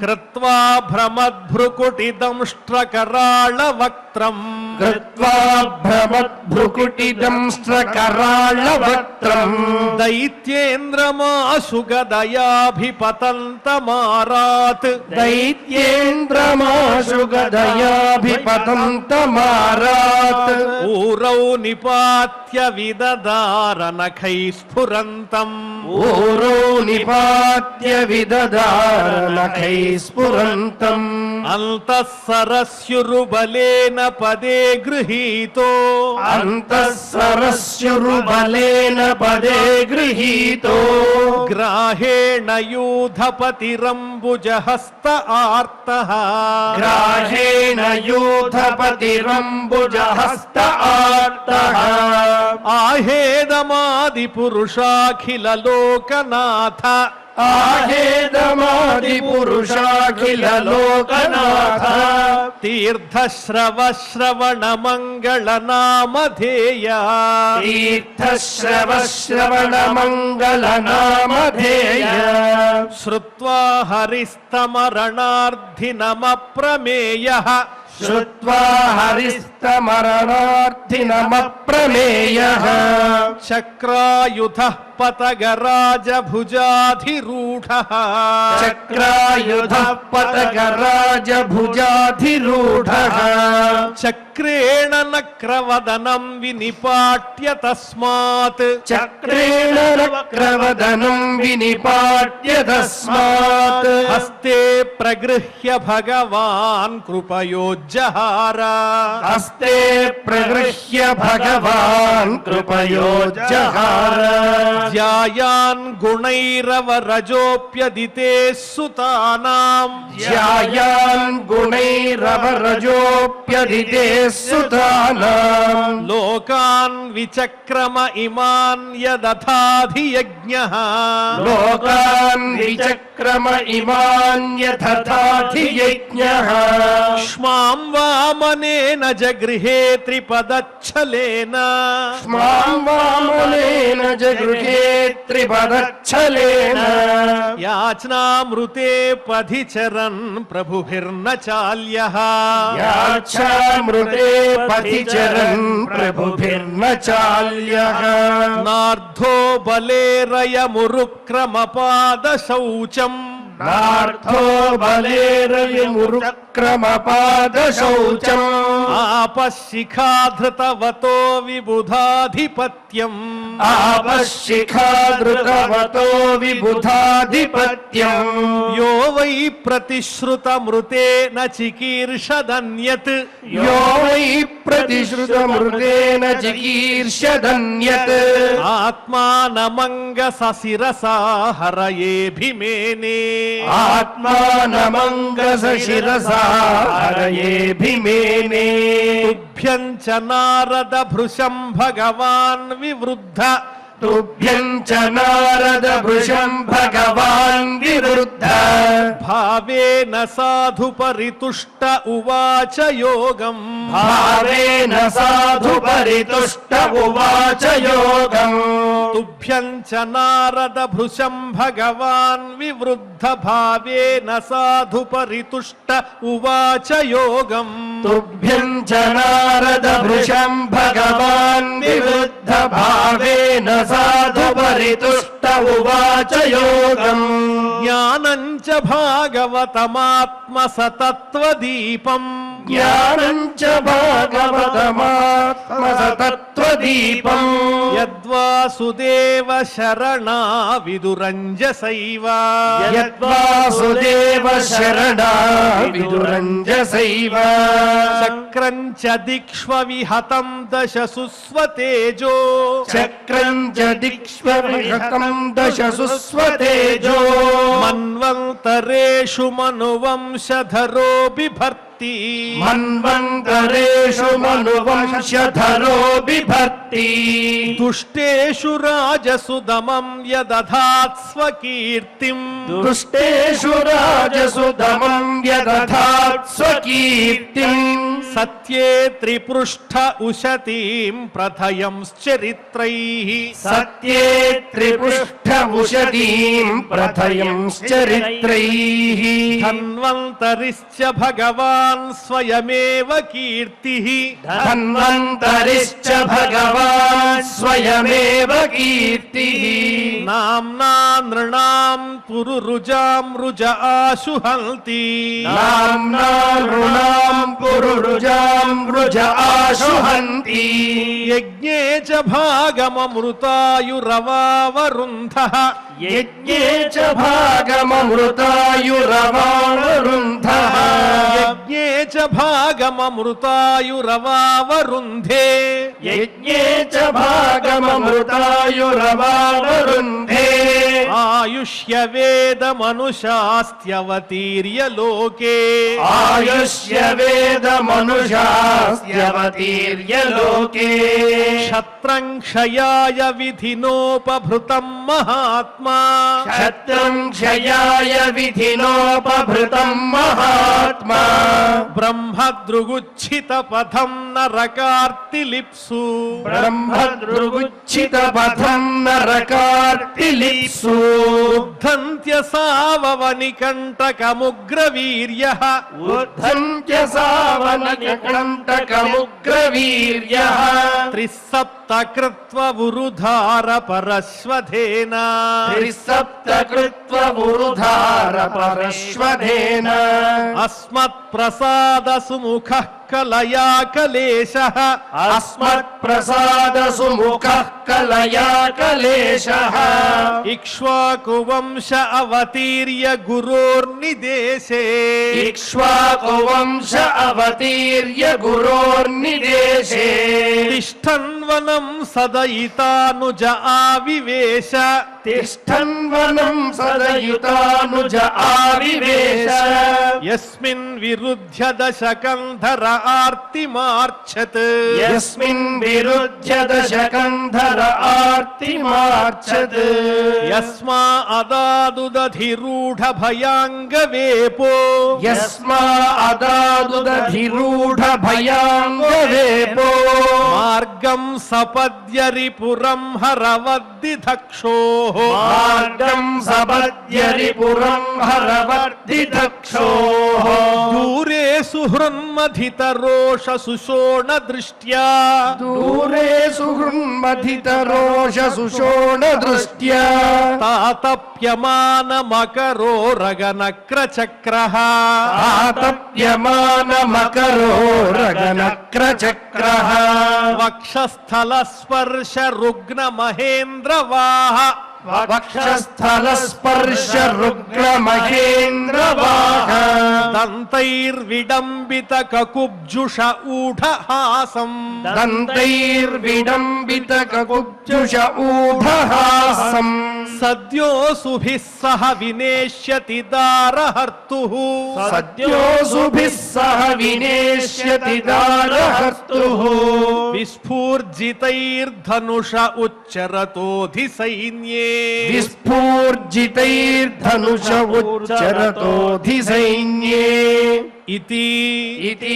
[SPEAKER 3] కృత్వా భ్రమద్భ్రుకుటిదంష్ట్రకరాళవక్త్రం
[SPEAKER 2] కృత్వా భ్రమద్భ్రుకుటిదంష్ట్రకరాళవక్త్రం
[SPEAKER 3] దైత్యేంద్రమాశుగదయాభిపతంతమారాత్
[SPEAKER 2] దైత్యేంద్రమాశుగదయాభిపతంతమారాత్
[SPEAKER 3] ఊరౌ నిపాత్య విదదారనఖై స్ఫురంతం
[SPEAKER 2] ఊరో నిపాత్య విదదారనఖై స్ఫురంతం
[SPEAKER 3] అంతఃసరస్యురుబలేన పదే గృహీతో
[SPEAKER 2] అంతఃసరస్యురుబలేన పదే గృహీతో
[SPEAKER 3] గ్రాహేణ యూధపతిరంబుజహస్త ఆర్తః
[SPEAKER 2] గ్రాహేణ యూథపతిరంబుజహస్త ఆర్తః
[SPEAKER 3] ఆహేదమాది పురుషాఖిల లోకనాథ
[SPEAKER 2] ఆహేదమాది పురుషాఖిల లోకనాథ
[SPEAKER 3] తీర్థశ్రవశ్రవణ మంగళ నామధేయ
[SPEAKER 2] తీర్థశ్రవశ్రవణ మంగళ నామధేయ
[SPEAKER 3] శ్రుత్వా హరిస్తమరణార్థినమప్రమేయః
[SPEAKER 2] శ్రుత్వా హరిస్తమరణార్థినమప్రమేయః
[SPEAKER 3] చక్రాయుధః పతగరాజభుజాధిరూఢః
[SPEAKER 2] చక్రాయుధః పతగరాజభుజాధిరూఢః
[SPEAKER 3] చక్రేణ నక్రవదనం వినిపాట్య తస్మాత్
[SPEAKER 2] చక్రేణ నక్రవదనం వినిపాట్య తస్మాత్
[SPEAKER 3] హస్తే ప్రగృహ్య భగవాన్ కృపయోజ్జహార
[SPEAKER 2] హస్తే ప్రగృహ్య భగవాన్ కృపయోజ్జహార
[SPEAKER 3] ధ్యాయాన్ గుణైరవరజోప్యదితే సుతానాం
[SPEAKER 2] ధ్యాయాన్ గుణైరవరజోప్యదితే సుతానాం
[SPEAKER 3] లోకాన్ విచక్రమ ఇమాన్ యదథాధియజ్ఞః
[SPEAKER 2] లోకాన్ విచక్రమ ఇమాన్ दधाधियज्ञः
[SPEAKER 3] क्ष्मां वामनेन जगृहे त्रिपदच्छलेन
[SPEAKER 2] मां वामनेन जगृहे त्रिपदच्छलेन
[SPEAKER 3] याचनामृते पथिचरन् प्रभुभिर्न चाल्यः
[SPEAKER 2] याच्छामृते पथिचरन् प्रभुभिर्न चाल्यः
[SPEAKER 3] नार्धो बलेरयमुरुक्रमपादशौचम्
[SPEAKER 2] नार्थो बलेरयमुरुक्रमपादशौचम्
[SPEAKER 3] आपशिखाधृतवतो विबुधाधिपत्यम्
[SPEAKER 2] आपशिखाधृतवतो विबुधाधिपत्यम्
[SPEAKER 3] यो वै प्रतिश्रुतमृतेन चिकीर्षदन्यत्
[SPEAKER 2] यो वै प्रतिश्रुतमृतेन चिकीर्षदन्यत्
[SPEAKER 3] आत्मानमङ्गसशिरसा हरयेऽभिमेने
[SPEAKER 2] आत्मानमङ्गसशिरसा हरयेऽभिमेने
[SPEAKER 3] तुभ्यं च नारद भृशं भगवान् विवृद्ध
[SPEAKER 2] तुभ्यं च नारद भृशं भगवान् विवृद्ध
[SPEAKER 3] भावेन साधु परितुष्ट उवाच योगम्
[SPEAKER 2] भावेन साधु परितुष्ट उवाच योगम्
[SPEAKER 3] तुभ्यं च नारद भृशं भगवान् विवृद्ध भावेन साधु परितुष्ट उवाच योगम्
[SPEAKER 2] तुभ्यं च नारद भृशं भगवान् विवृद्ध भावेन साधु परितुष्ट उवाच योगम्
[SPEAKER 3] ज्ञानं च भागवतमात्मसतत्त्वदीपम्
[SPEAKER 2] ज्ञानं च भागवतमात्मसतत्त्वदीपम्
[SPEAKER 3] यद्वासुदेव शरणा विदुरञ्जसैव
[SPEAKER 2] यद्वासुदेव शरणा विदुरञ्जसैव
[SPEAKER 3] चक्रं च दिक्ष्वविहतं दशसु स्वतेजो
[SPEAKER 2] चक्रं च दिक्ष्वविहतं दशसु स्वतेजो
[SPEAKER 3] मन्वन्तरेषु मनुवंशधरो बिभर्ति
[SPEAKER 2] मन्वन्तरेषु मनुवंशधरो बिभर्ति
[SPEAKER 3] दुष्टेषु राजसु दमं यदधात् स्वकीर्तिम्
[SPEAKER 2] दुष्टेषु राजसु दमं यदधात् स्वकीर्तिम्
[SPEAKER 3] सत्ये त्रिपृष्ठ उशतीं प्रथयंश्चरित्रैः
[SPEAKER 2] सत्ये त्रिपुष्ठ उशतीं प्रथयंश्चरित्रैः
[SPEAKER 3] धन्वन्तरिश्च भगवान् स्वयमेव कीर्तिः
[SPEAKER 2] धन्वन्तरिश्च भगवान् स्वयमेव कीर्तिः
[SPEAKER 3] नाम्ना नृणां पुरुरुजां रुज आशुहन्ति
[SPEAKER 2] नाम्ना नृणां पुरुरुजां रुज आशुहन्ति
[SPEAKER 3] यज्ञे च भागममृतायुरवावरुन्धः
[SPEAKER 2] यज्ञे च भागममृतायुरवावरुन्धः
[SPEAKER 3] यज्ञे च भागममृतायुरवावरुन्धे
[SPEAKER 2] यज्ञे च भागममृतायुरवावरुन्धे
[SPEAKER 3] आयुष्य वेदमनुशास्त्यवतीर्य लोके
[SPEAKER 2] आयुष्य वेदमनुशास्त्यवतीर्य लोके
[SPEAKER 3] क्षत्रं क्षयाय विधिनोपभृतं महात्मा
[SPEAKER 2] क्षत्रं क्षयाय विधिनोपभृतं महात्मा
[SPEAKER 3] ब्रह्मदृगुच्छितपथं नरकार्तिलिप्सु
[SPEAKER 2] ब्रह्मदृगुच्छितपथं नरकार्तिलिप्सु
[SPEAKER 3] उद्धन्त्यसाववनिकण्टकमुग्रवीर्यः
[SPEAKER 2] उद्धन्त्यसावनिकण्टकमुग्रवीर्यः
[SPEAKER 3] त्रिसप्त कृत्वा उरुधार परश्वधेन
[SPEAKER 2] त्रिसप्त कृत्वा उरुधार परश्वधेन
[SPEAKER 3] अस्मत्प्रसाद सुमुखः कलया कलेशः
[SPEAKER 2] अस्मत्प्रसाद सुमुखः कलया कलेशः
[SPEAKER 3] इक्ष्वाकुवंश अवतीर्य गुरोर्निदेशे
[SPEAKER 2] इक्ष्वाकुवंश अवतीर्य गुरोर्निदेशे
[SPEAKER 3] तिष्ठन्वनं सदयितानुज आविवेश
[SPEAKER 2] तिष्ठन्वनं सदयुतानुज आविवेश
[SPEAKER 3] యస్మిన్ విరుధ్య దశకంధర ఆర్తిమార్ఛత్
[SPEAKER 2] యస్మిన్ విరుధ్య దశకంధర ఆర్తిమార్ఛత్
[SPEAKER 3] యస్మా అదాదుదధిరూఢ భయాంగవేపో
[SPEAKER 2] యస్మా అదాదుదధిరూఢ భయాంగవేపో
[SPEAKER 3] మార్గం సపద్యరిపురం హరవద్దిధక్షోః
[SPEAKER 2] మార్గం సపద్యరిపురం హరవర్ధిదక్షోః
[SPEAKER 3] దూరే సుహృన్మధితరోష సుషోణ దృష్ట్యా
[SPEAKER 2] దూరే సుహృన్మధితరోష సుషోణ దృష్ట్యా
[SPEAKER 3] తాతప్యమానమకరో రగనక్రచక్రః
[SPEAKER 2] ఆతప్యమానమకరో రగనక్రచక్రః
[SPEAKER 3] వక్షస్థల స్పర్శ రుగ్న మహేంద్రవాహ
[SPEAKER 2] వక్షస్థల స్పర్శ రుగ్ర మహేంద్రవాహ
[SPEAKER 3] దంతైర్విడంబిత కకుబ్జుష ఊఢహాసం
[SPEAKER 2] దంతైర్విడంబిత కకుబ్జుష ఊఢహాసం
[SPEAKER 3] సద్యోసుభిః సహ వినేష్యతి దారహర్తుః
[SPEAKER 2] సద్యోసుభిః సహ వినేష్యతి దారహర్తుః
[SPEAKER 3] విస్ఫూర్జితైర్ధనుష ఉచ్చరతోధి సైన్యే
[SPEAKER 2] విస్ఫూర్జితైర్ధనుష ఉచ్చరతోధి సైన్యే
[SPEAKER 3] ఇతి
[SPEAKER 2] ఇతి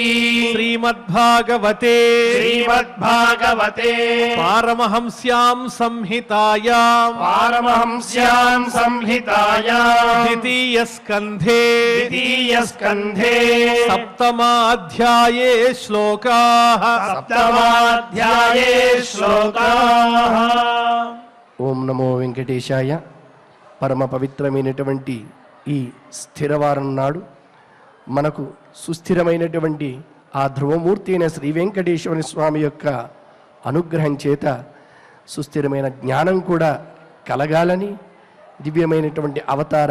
[SPEAKER 3] శ్రీమద్భాగవతే
[SPEAKER 2] శ్రీమద్భాగవతే
[SPEAKER 3] పారమహంస్యాం సంహితాయాం
[SPEAKER 2] పారమహంస్యాం సంహితాయాం
[SPEAKER 3] ద్వితీయ స్కంధే
[SPEAKER 2] ద్వితీయ స్కంధే
[SPEAKER 3] సప్తమాధ్యాయే శ్లోకాః
[SPEAKER 2] సప్తమాధ్యాయే శ్లోకాః. ఓం నమో వెంకటేశాయ. పరమ పవిత్రమైనటువంటి ఈ స్థిరవారం నాడు మనకు సుస్థిరమైనటువంటి ఆ ధ్రువమూర్తి అయిన శ్రీ వెంకటేశ్వర స్వామి యొక్క అనుగ్రహం చేత సుస్థిరమైన జ్ఞానం కూడా కలగాలని దివ్యమైనటువంటి అవతార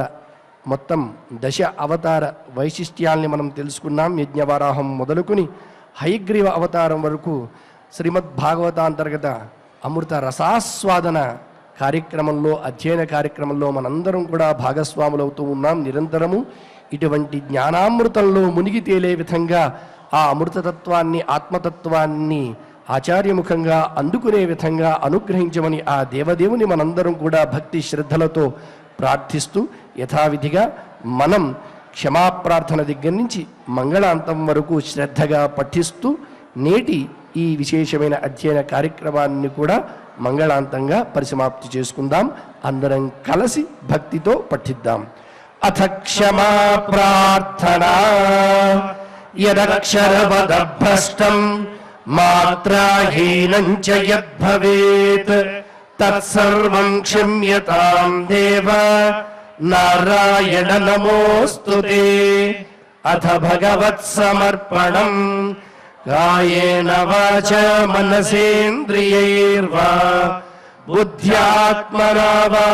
[SPEAKER 2] మొత్తం దశ అవతార వైశిష్ట్యాల్ని మనం తెలుసుకున్నాం. యజ్ఞవరాహం మొదలుకొని హయగ్రీవ అవతారం వరకు శ్రీమద్భాగవతాంతర్గత అమృత రసాస్వాదన కార్యక్రమంలో అధ్యయన కార్యక్రమంలో మనందరం కూడా భాగస్వాములవుతూ ఉన్నాం. నిరంతరము ఇటువంటి జ్ఞానామృతంలో మునిగి తేలే విధంగా ఆ అమృతతత్వాన్ని ఆత్మతత్వాన్ని ఆచార్యముఖంగా అందుకునే విధంగా అనుగ్రహించమని ఆ దేవదేవుని మనందరం కూడా భక్తి శ్రద్ధలతో ప్రార్థిస్తూ యథావిధిగా మనం క్షమాప్రార్థన దగ్గర నుంచి మంగళాంతం వరకు శ్రద్ధగా పఠిస్తూ నేటి ఈ విశేషమైన అధ్యయన కార్యక్రమాన్ని కూడా మంగళాంతంగా పరిసమాప్తి చేసుకుందాం. అందరం కలిసి భక్తితో పఠిద్దాం. అథ క్షమా ప్రార్థనా యదక్షరవదభ్రష్టం మాత్రాహీనం చ యద్భవేత్ తత్సర్వం క్షమ్యతాం దేవ నారాయణ నమోస్తుతే. అథ భగవత్సమర్పణం కాయేన వాచా మనసేంద్రియైర్వా బుద్ధ్యాత్మనా వా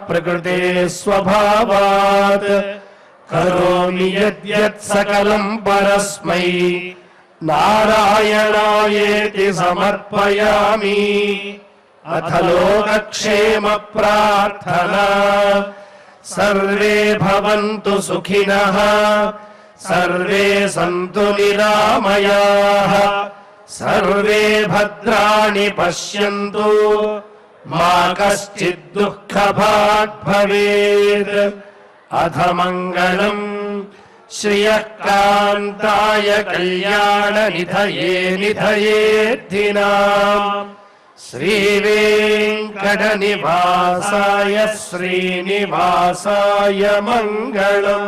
[SPEAKER 2] ప్రకృతే స్వభావాత్ కరోమి యద్యత్ సకలం పరస్మై నారాయణాయేతి సమర్పయామి. అథ లోకక్షేమ ప్రార్థనా సర్వే భవంతు సుఖినః సర్వే సంతు నిరామయాః సర్వే భద్రాణి పశ్యంతు మా కశ్చిద్ దుఃఖభాగ్ భవేత్. అథ మంగళం శ్రియః కాంతాయ కళ్యాణ నిధయే నిధయేర్థినాం శ్రీవేంకట నివాసాయ శ్రీనివాసాయ మంగళం.